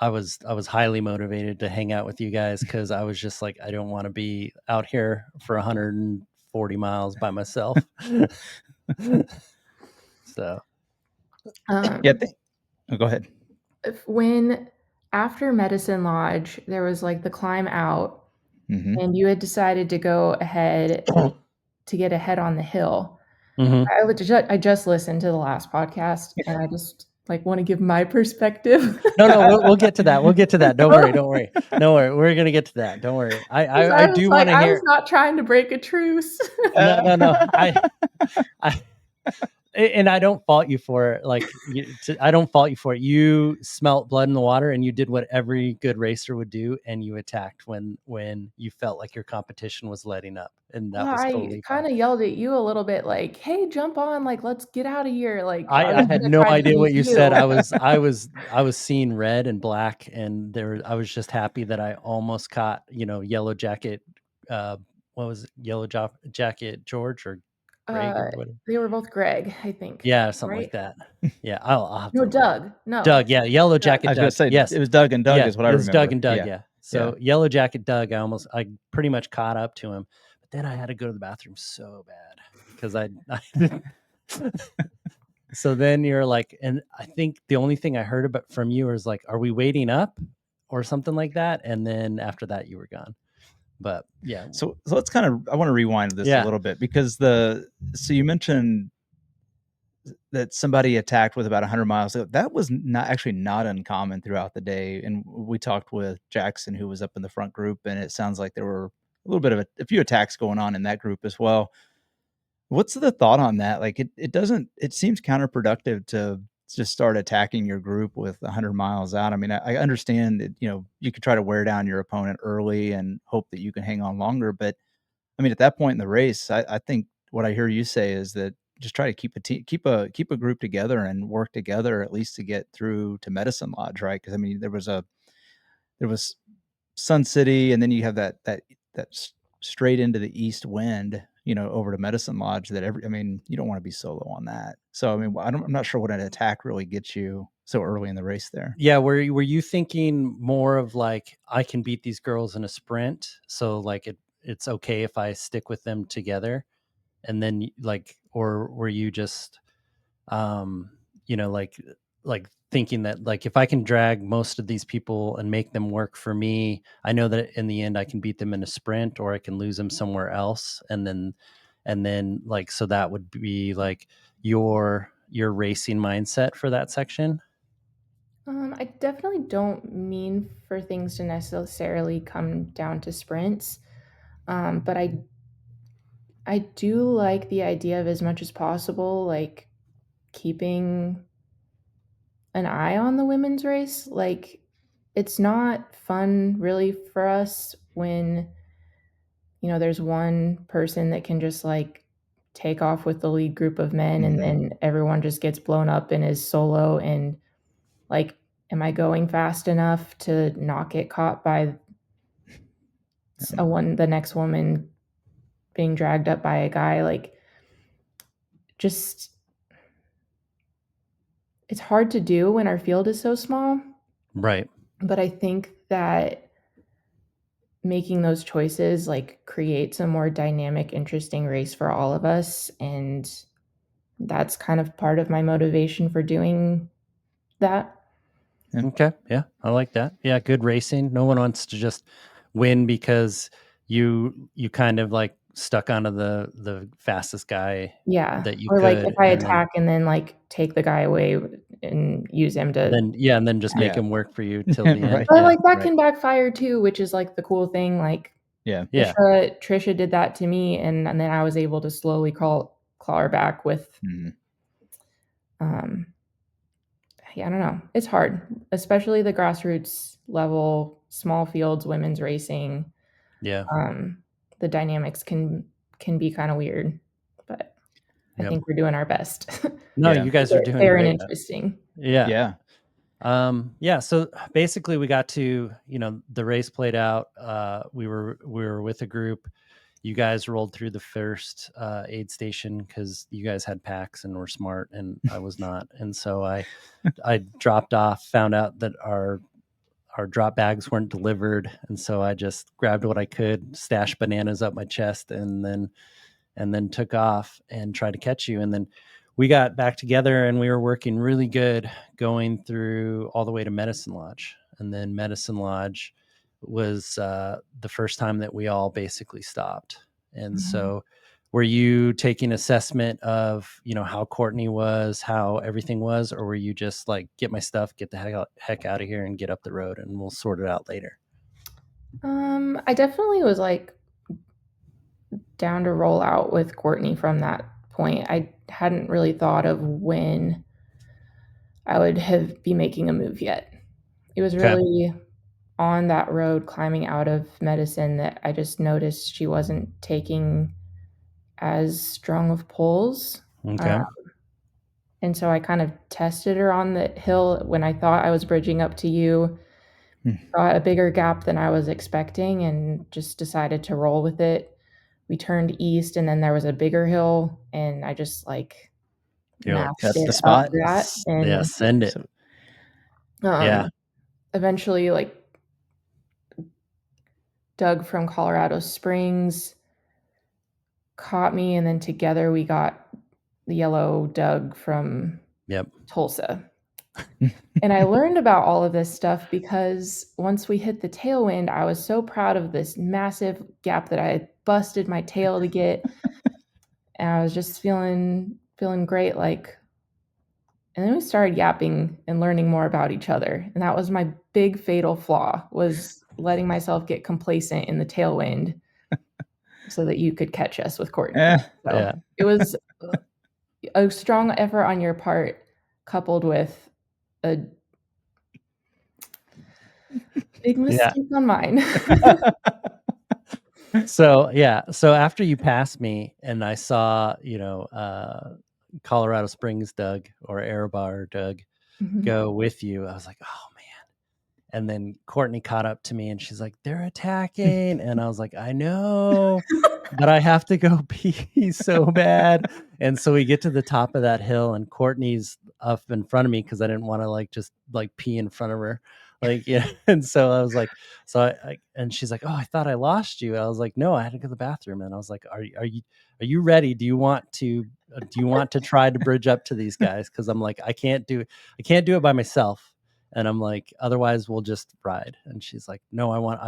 was highly motivated to hang out with you guys, because I was just like, I don't want to be out here for 140 miles by myself. So Go ahead. When after Medicine Lodge, there was like the climb out, and you had decided to go ahead to get ahead on the hill. I just listened to the last podcast, and I just like want to give my perspective. No, we'll get to that. We'll get to that. Don't worry. We're gonna get to that. Don't worry. I do want to I hear. was not trying to break a truce. No. I and I don't fault you for it. Like, I don't fault you for it. You smelt blood in the water, and you did what every good racer would do, and you attacked when you felt like your competition was letting up, and that was I totally kind fine. of yelled at you a little bit, like, "Hey, jump on! Like, let's get out of here!" Like, I was had gonna no try to idea use what you said. I was seeing red and black, and I was just happy that I almost caught, Yellow Jacket. What was it? Yellow Jacket George or Greg or whatever. They were both Greg, I think. Yeah, something Right? like that. Yeah, I'll have to No, look it up. Doug. No. Doug, yeah, Yellow I Jacket was going Doug. to say Yes, it was Doug and Doug yeah, is what I it was Doug remember. and Doug. Yeah. So Yellow Jacket Doug, I pretty much caught up to him, but then I had to go to the bathroom so bad because I So then you're like, and I think the only thing I heard about from you was like, "Are we waiting up?" or something like that, and then after that you were gone. But yeah. So let's I want to rewind this a little bit, because so you mentioned that somebody attacked with about 100 miles. That was not uncommon throughout the day. And we talked with Jackson, who was up in the front group, and it sounds like there were a little bit of a few attacks going on in that group as well. What's the thought on that? Like, it seems counterproductive to just start attacking your group with 100 miles out. I mean, I understand that, you could try to wear down your opponent early and hope that you can hang on longer. But I mean, at that point in the race, I think what I hear you say is that just try to keep a group together and work together, at least to get through to Medicine Lodge, right? Because I mean, there was Sun City, and then you have that straight into the east wind, over to Medicine Lodge. You don't want to be solo on that. So I mean, I'm not sure what an attack really gets you so early in the race there. Yeah, were you thinking more of like, I can beat these girls in a sprint, so like it's okay if I stick with them together, and then like, or were you just like thinking that like, if I can drag most of these people and make them work for me, I know that in the end I can beat them in a sprint, or I can lose them somewhere else, and then like, so that would be like your racing mindset for that section? I definitely don't mean for things to necessarily come down to sprints, but I do like the idea of, as much as possible, like keeping an eye on the women's race. Like, it's not fun really for us when there's one person that can just like take off with the lead group of men, and then everyone just gets blown up and is solo, and like, am I going fast enough to not get caught by the next woman being dragged up by a guy? Like, just, it's hard to do when our field is so small. Right. But I think that making those choices like creates a more dynamic, interesting race for all of us, and that's kind of part of my motivation for doing that. Okay. Yeah, I like that. Yeah, good racing. No one wants to just win because you kind of like stuck onto the fastest guy Yeah. that you Or like could, if I and then attack and then like take the guy away and use him to. And then just make Yeah. him work for you till the end. Right. But Yeah. like that right. can backfire too, which is like the cool thing. Like Yeah. Yeah. Trisha did that to me, and then I was able to slowly claw her back with. Yeah, I don't know. It's hard, especially the grassroots level, small fields, women's racing. Yeah. The dynamics can be kind of weird, but I Yep. think we're doing our best. No, Yeah. you guys are doing fair and great. interesting. Yeah. Yeah. Yeah. So basically we got to, the race played out. We were with a group. You guys rolled through the first aid station because you guys had packs and were smart, and I was not. And so I dropped off, found out that our drop bags weren't delivered, and so I just grabbed what I could, stashed bananas up my chest, and then took off and tried to catch you. And then we got back together and we were working really good going through all the way to Medicine Lodge. And then Medicine Lodge was the first time that we all basically stopped. And so were you taking assessment of, how Courtney was, how everything was, or were you just like, get my stuff, get the heck out of here and get up the road and we'll sort it out later? I definitely was like down to roll out with Courtney from that point. I hadn't really thought of when I would be making a move yet. It was really on that road climbing out of medicine that I just noticed she wasn't taking as strong of pulls. Okay. And so I kind of tested her on the hill when I thought I was bridging up to you, got a bigger gap than I was expecting, and just decided to roll with it. We turned east, and then there was a bigger hill, and I just like You're That's it the spot. up that, and yeah, send it. So- Yeah. Eventually, like Doug from Colorado Springs caught me, and then together we got the yellow Doug from Tulsa. And I learned about all of this stuff because once we hit the tailwind, I was so proud of this massive gap that I had busted my tail to get. And I was just feeling great. Like, and then we started yapping and learning more about each other. And that was my big fatal flaw, was letting myself get complacent in the tailwind so that you could catch us with Courtney. So it was a strong effort on your part, coupled with a big mistake on mine. So after you passed me and I saw, Colorado Springs Doug or Airbar Doug go with you, I was like, oh man. And then Courtney caught up to me and she's like, they're attacking. And I was like, I know, but I have to go pee so bad. And so we get to the top of that hill and Courtney's up in front of me because I didn't want to just pee in front of her. And so I was like, and she's like, oh, I thought I lost you. I was like, no, I had to go to the bathroom. And I was like, are you ready? Do you want to try to bridge up to these guys? Cause I'm like, I can't do it by myself. And I'm like, otherwise we'll just ride. And she's like, no, I want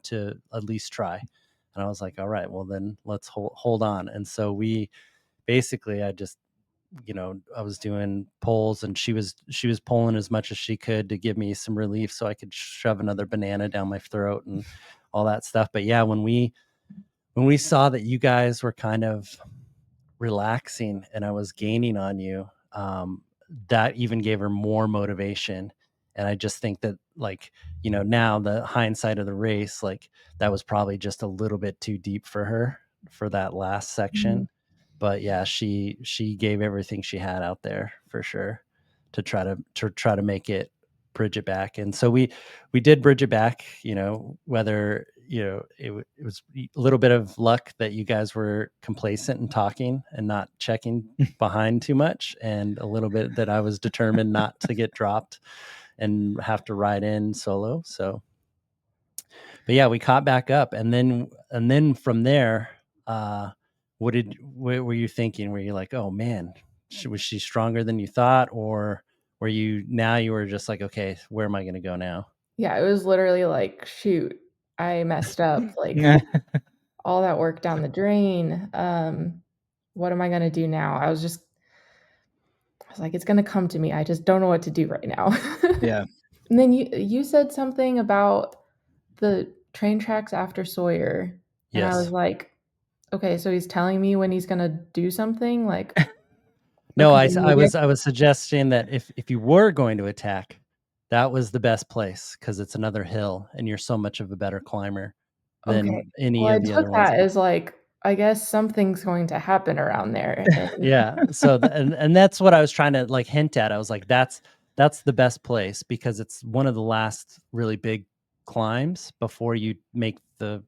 to at least try. And I was like, all right, well then let's hold on. And so we basically, I just, I was doing pulls and she was pulling as much as she could to give me some relief so I could shove another banana down my throat and all that stuff. But yeah, when we saw that you guys were kind of relaxing and I was gaining on you, that even gave her more motivation. And I just think that now the hindsight of the race, that was probably just a little bit too deep for her for that last section. But yeah, she gave everything she had out there for sure to try to make it, bridge it back. And so we did bridge it back, whether, it was a little bit of luck that you guys were complacent and talking and not checking behind too much, and a little bit that I was determined not to get dropped and have to ride in solo. So, but yeah, we caught back up, and then from there, what were you thinking? Were you like, oh man, was she stronger than you thought? Or you were just like, okay, where am I going to go now? Yeah, it was literally like, shoot, I messed up. Like all that work down the drain. What am I going to do now? I was just I was like, it's gonna come to me. I just don't know what to do right now. Yeah. And then you said something about the train tracks after Sawyer, and I was Yes. like, okay, so he's telling me when he's gonna do something, like, No, okay, I maybe I was suggesting that if you were going to attack, that was the best place because it's another hill and you're so much of a better climber okay. than any Well, I of the took other ones. that as, like, I guess something's going to happen around there, and Yeah. So and that's what I was trying to like hint at. I was like, that's the best place because it's one of the last really big climbs before you make the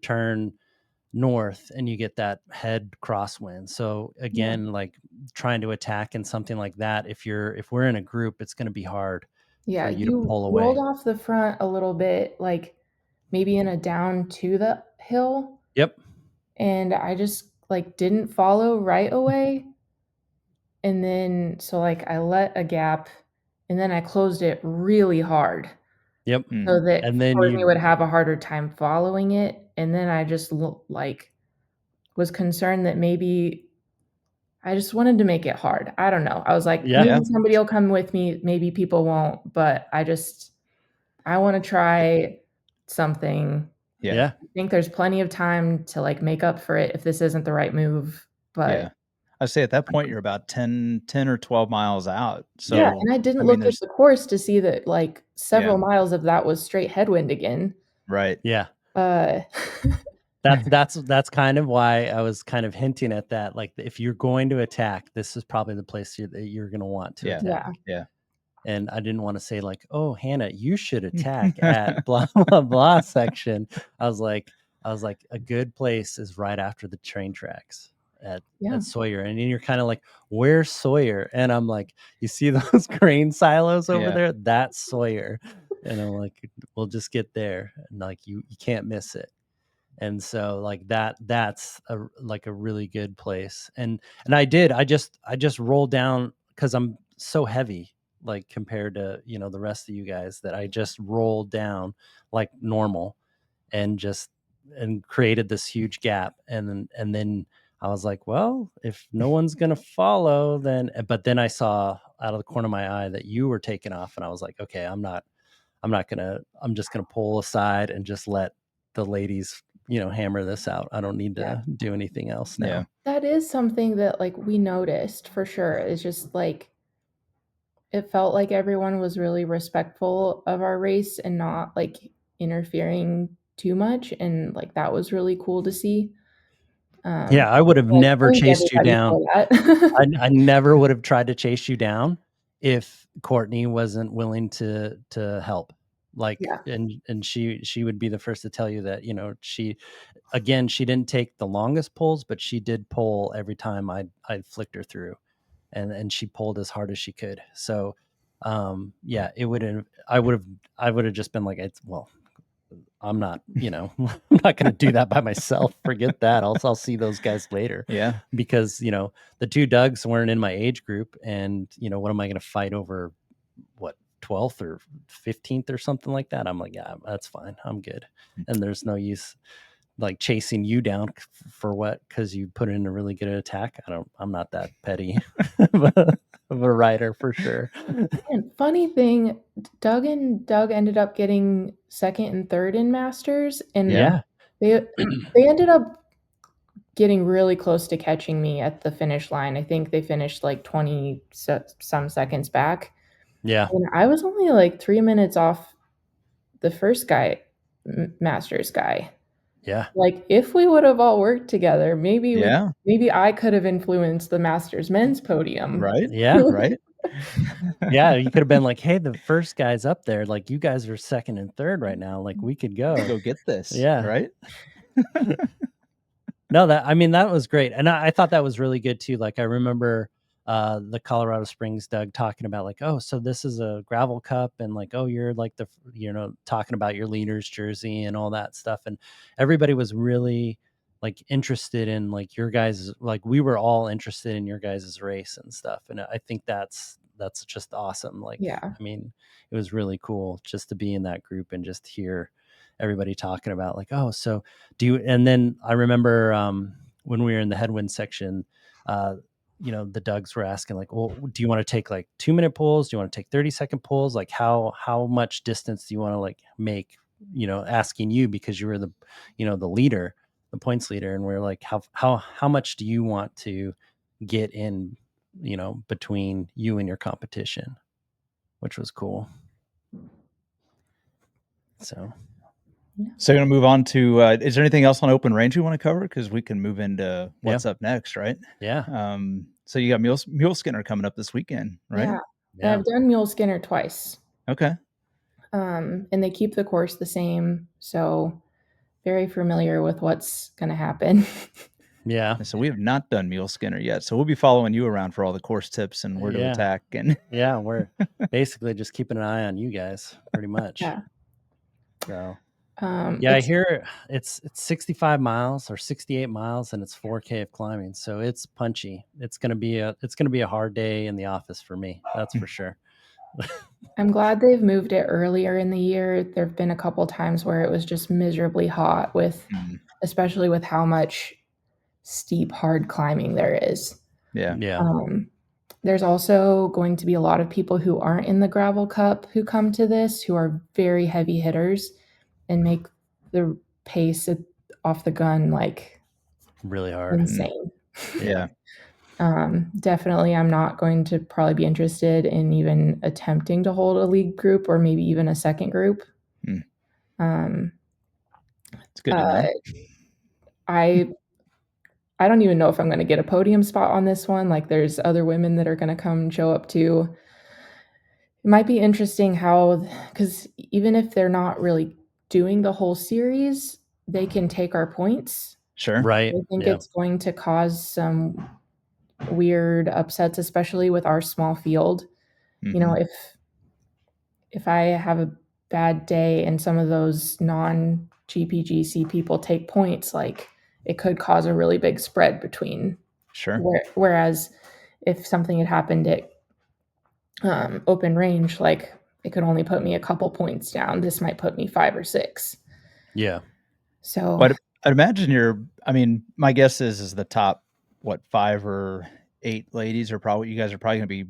turn north and you get that head crosswind. So yeah. again, like trying to attack in something like that, if we're in a group, it's going to be hard Yeah, for you to you pull rolled away. off the front a little bit, like, maybe in a down to the hill, Yep. and I just, like, didn't follow right away, and then so, like, I let a gap, and then I closed it really hard Yep. so that And then Courtney you would have a harder time following it, and then I just like, was concerned that maybe I just wanted to make it hard. I don't know. I was like, yeah. maybe somebody will come with me, maybe people won't, but I wanna try something. Yeah. Yeah. I think there's plenty of time to, like, make up for it if this isn't the right move, but Yeah. I'd say at that point you're about 10 or 12 miles out. yeah, So, and I didn't I mean, look at there's the course to see that, like, yeah, several miles of that was straight headwind again. right. Yeah. Uh, That's kind of why I was kind of hinting at that. Like if you're going to attack, this is probably the place that you're going to want to Yeah. yeah, attack. Yeah. And I didn't want to say like, "Oh, Hannah, you should attack at blah blah blah section." I was like, a good place is right after the train tracks yeah, at Sawyer, and then you're kind of like, "Where's Sawyer?" And I'm like, "You see those grain silos over Yeah. there? That's Sawyer." And I'm like, "We'll just get there, and like you can't miss it." And so like that's like a really good place. And I just rolled down because I'm so heavy like compared to the rest of you guys that I just rolled down like normal and just and created this huge gap. And then I was like, well, if no one's gonna follow, then but then I saw out of the corner of my eye that you were taking off, and I was like, okay, I'm just gonna pull aside and just let the ladies, hammer this out. I don't need yeah. to do anything else Yeah. now. That is something that, like, we noticed for sure. It's just, like, it felt like everyone was really respectful of our race and not, like, interfering too much, and, like, that was really cool to see. Yeah, I would have So I never thank chased you everybody down. for that. I never would have tried to chase you down if Courtney wasn't willing to help. Like, Yeah, and she would be the first to tell you that, she didn't take the longest pulls, but she did pull every time I flicked her through. And she pulled as hard as she could. So yeah, it would have I would have just been like, it's well, I'm not, I'm not gonna do that by myself. Forget that. I'll see those guys later. Yeah. Because, the two Dougs weren't in my age group, and what am I gonna fight over, what, 12th or 15th or something like that? I'm like, yeah, that's fine. I'm good. And there's no use like chasing you down for what? Because you put in a really good attack. I'm not that petty of a rider for sure. and funny thing, Doug and Doug ended up getting 2nd and 3rd in Masters, and Yeah. Yeah. they they ended up getting really close to catching me at the finish line. I think they finished, like, 20 some seconds back, Yeah. and I was only, like, 3 minutes off the first guy Masters guy. Yeah. Like, if we would have all worked together, Yeah. maybe I could have influenced the Masters men's podium. Right. Yeah. Right. Yeah. You could have been like, hey, the first guy's up there. Like, you guys are second and third right now. Like, we could go. Go get this. Yeah. Right. No, that was great. And I thought that was really good too. Like I remember the Colorado Springs Doug talking about like, oh, so this is a gravel cup, and like, oh, you're like talking about your leader's jersey and all that stuff. And everybody was really like interested in like your guys, like we were all interested in your guys' race and stuff. And I think that's just awesome. Like, Yeah. I mean, it was really cool just to be in that group and just hear everybody talking about like, oh, so do you, and then I remember when we were in the headwind section, uh, the Dougs were asking like, well, do you want to take like 2-minute pulls? Do you want to take 30-second pulls? Like how much distance do you want to like make, asking you because you were the, the leader, the points leader. And we're like, how much do you want to get in, between you and your competition, which was cool. So you're going to move on to, is there anything else on open range you want to cover? Because we can move into what's up next, right? Yeah. So you got Muleskinner coming up this weekend, right? Yeah. And I've done Muleskinner twice. Okay. And they keep the course the same. So very familiar with what's going to happen. Yeah. So we have not done Muleskinner yet. So we'll be following you around for all the course tips and where to attack. And yeah, we're basically just keeping an eye on you guys pretty much. Yeah. So I hear it's 65 miles or 68 miles and it's 4K of climbing. So it's punchy. It's going to be a hard day in the office for me. That's for sure. I'm glad they've moved it earlier in the year. There've been a couple times where it was just miserably hot especially with how much steep, hard climbing there is. Yeah. There's also going to be a lot of people who aren't in the Gravel Cup who come to this, who are very heavy hitters and make the pace off the gun like really hard. Insane. Yeah. Definitely, I'm not going to probably be interested in even attempting to hold a league group or maybe even a second group. It's good to know. I don't even know if I'm going to get a podium spot on this one. Like, there's other women that are going to come and show up too. It might be interesting because even if they're not really doing the whole series, they can take our points. Sure. Right. I think it's going to cause some weird upsets, especially with our small field. If I have a bad day and some of those non-GPGC people take points, like, it could cause a really big spread between. Sure. Whereas if something had happened at open range, like, it could only put me a couple points down. This might put me 5 or 6. Yeah. So I'd imagine my guess is the top 5 or 8 ladies you guys are probably going to be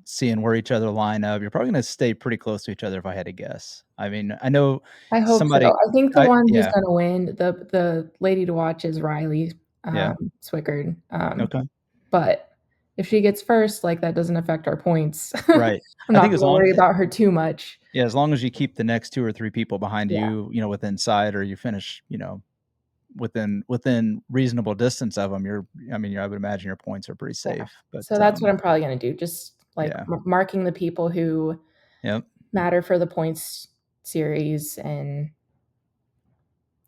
seeing where each other line up. You're probably going to stay pretty close to each other if I had to guess. I mean, I know I hope somebody. So. I think the one who's going to win, the lady to watch, is Riley Swickard. Okay. But if she gets first, like, that doesn't affect our points. Right. I'm not going to worry about her too much. Yeah, as long as you keep the next 2 or 3 people behind you, within sight, or you finish, within reasonable distance of them, I would imagine your points are pretty safe. Yeah. But so that's what I'm probably going to do. Just like marking the people who matter for the points series and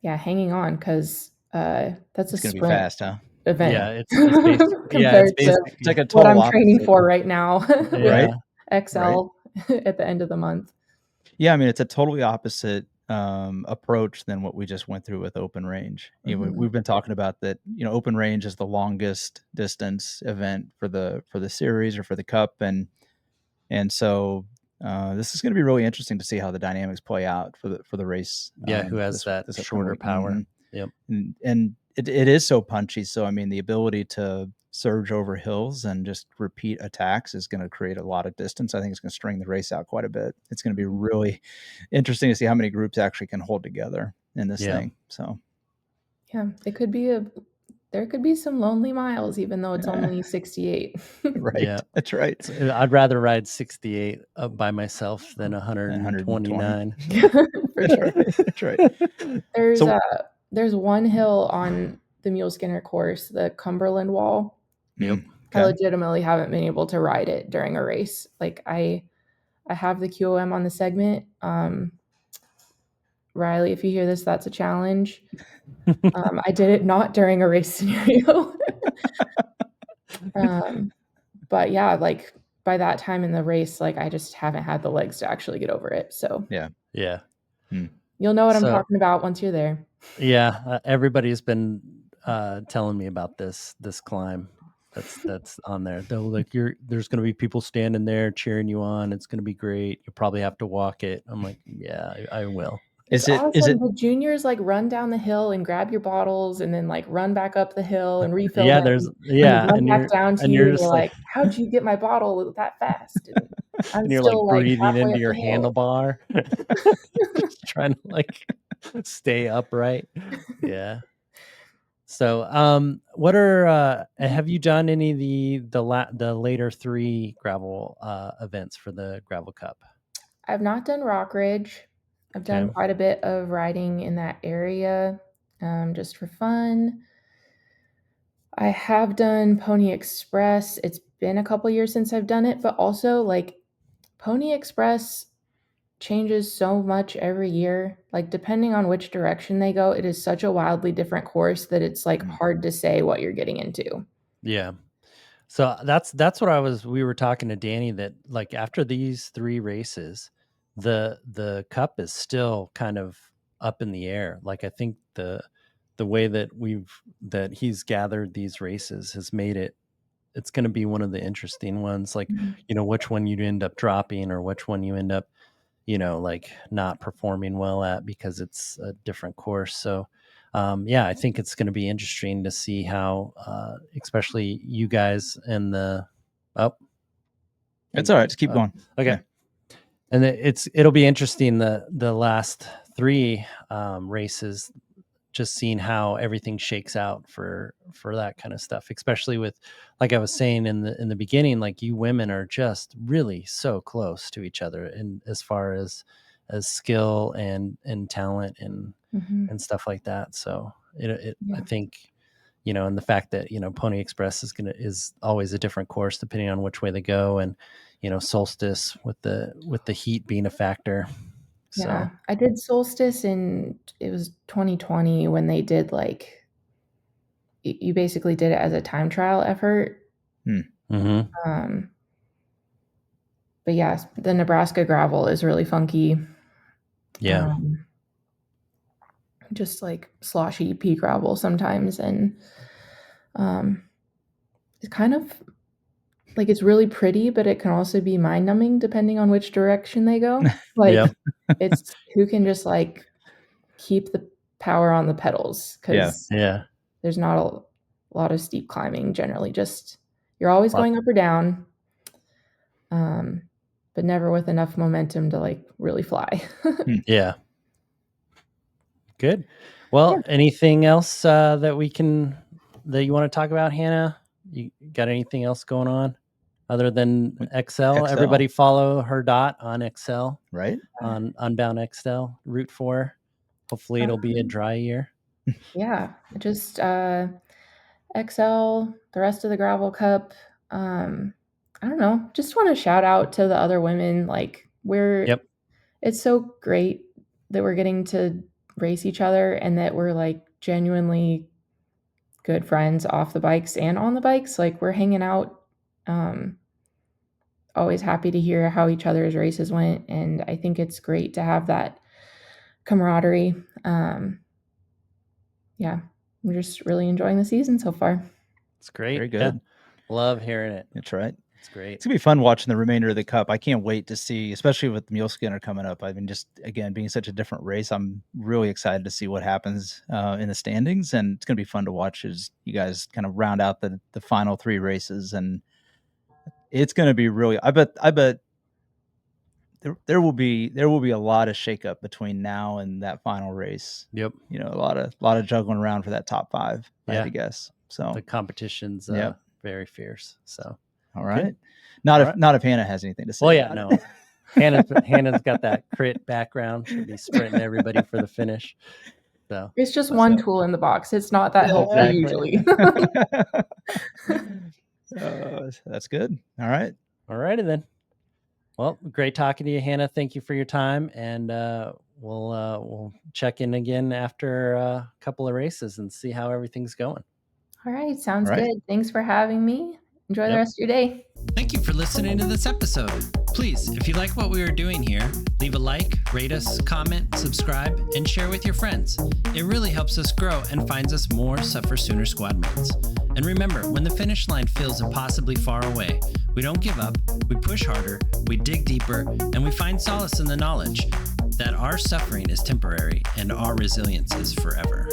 hanging on, because that's it's a going to be sprint fast, huh? event. Yeah, it's compared to it's like a what total I'm training opposite. for right now. Right. XL at the end of the month. Yeah, I mean, it's a totally opposite approach than what we just went through with open range. We've been talking about that. Open range is the longest distance event for the series or for the cup, and so this is going to be really interesting to see how the dynamics play out for the race. Who has that shorter power? Yep. And it is so punchy. So I mean, the ability to surge over hills and just repeat attacks is going to create a lot of distance. I think it's going to string the race out quite a bit. It's going to be really interesting to see how many groups actually can hold together in this thing. So there could be some lonely miles, even though it's only 68. Right. Yeah, that's right. So I'd rather ride 68 by myself than 129. For sure. That's right. There's one hill on the Muleskinner course, the Cumberland Wall. Yep. Okay. I legitimately haven't been able to ride it during a race. Like, I have the QOM on the segment. Riley, if you hear this, that's a challenge. I did it not during a race scenario. But yeah, like, by that time in the race, like, I just haven't had the legs to actually get over it. So yeah. You'll know what I'm talking about once you're there. Yeah, everybody's been telling me about this climb that's on there. They're like, there's going to be people standing there cheering you on. It's going to be great. You'll probably have to walk it. I'm like, yeah, I will. It's Is it awesome. The juniors like run down the hill and grab your bottles and then like run back up the hill and refill Yeah, them and then run back down to and you you're and you're just like like, how'd you get my bottle that fast? And I'm and you're like still like breathing halfway into up your the hill. handlebar, just trying to like stay upright. Yeah. So, what are have you done any of the later 3 gravel events for the Gravel Cup? I've not done Rock Ridge. I've done Okay. quite a bit of riding in that area, just for fun. I have done Pony Express. It's been a couple years since I've done it, but also like Pony Express changes so much every year. Like depending on which direction they go, it is such a wildly different course that it's like hard to say what you're getting into. Yeah. So that's what we were talking to Danny that like after these 3 races, the cup is still kind of up in the air. Like I think the way that he's gathered these races has made it's going to be one of the interesting ones. Like, which one you'd end up dropping or which one you end up, like not performing well at because it's a different course. So yeah, I think it's going to be interesting to see how, especially you guys and It's all right. Just keep going. Okay. Yeah. And it'll be interesting the last 3 races, just seeing how everything shakes out for that kind of stuff, especially with, like I was saying in the beginning, like you women are just really so close to each other and as far as skill and talent and stuff like that. So I think, and the fact that, Pony Express is always a different course depending on which way they go. And, Solstice with the heat being a factor. Yeah, So I did Solstice it was 2020 when they did like, you basically did it as a time trial effort. Mm-hmm. But yeah, the Nebraska gravel is really funky. Yeah. Just like sloshy pea gravel sometimes. And it's kind of like it's really pretty, but it can also be mind numbing depending on which direction they go. Like it's who can just like keep the power on the pedals because there's not a lot of steep climbing generally. Just you're always going up or down, but never with enough momentum to like really fly. Yeah. Good. Well, anything else that you want to talk about, Hannah? You got anything else going on other than XL? Everybody follow her dot on XL, right? On Unbound XL, Route 4. Hopefully it'll be a dry year. Yeah, just XL, the rest of the Gravel Cup. I don't know. Just want to shout out to the other women. Like it's so great that we're getting to race each other and that we're like genuinely good friends off the bikes and on the bikes. Like we're hanging out. Always happy to hear how each other's races went. And I think it's great to have that camaraderie. Yeah, we're just really enjoying the season so far. It's great. Very good. Yeah. Love hearing it. That's right. It's great. It's gonna be fun watching the remainder of the Cup. I can't wait to see, especially with Muleskinner coming up. I mean, just again being such a different race, I'm really excited to see what happens in the standings, and it's gonna be fun to watch as you guys kind of round out the final 3 races, and it's gonna be really. I bet there will be a lot of shakeup between now and that final race. Yep. A lot of juggling around for that top 5. I had to guess. So the competition's very fierce. So. All right. Good. Not if Hannah has anything to say. Well, yeah, no. Hannah's got that crit background. She'll be sprinting everybody for the finish. So it's just one tool in the box. It's not that helpful usually. That's good. All right. All righty then. Well, great talking to you, Hannah. Thank you for your time, and we'll check in again after a couple of races and see how everything's going. All right. Sounds good. Thanks for having me. Enjoy the rest of your day. Thank you for listening to this episode. Please, if you like what we are doing here, leave a like, rate us, comment, subscribe, and share with your friends. It really helps us grow and finds us more SufferSooner squad mates. And remember, when the finish line feels impossibly far away, we don't give up, we push harder, we dig deeper, and we find solace in the knowledge that our suffering is temporary and our resilience is forever.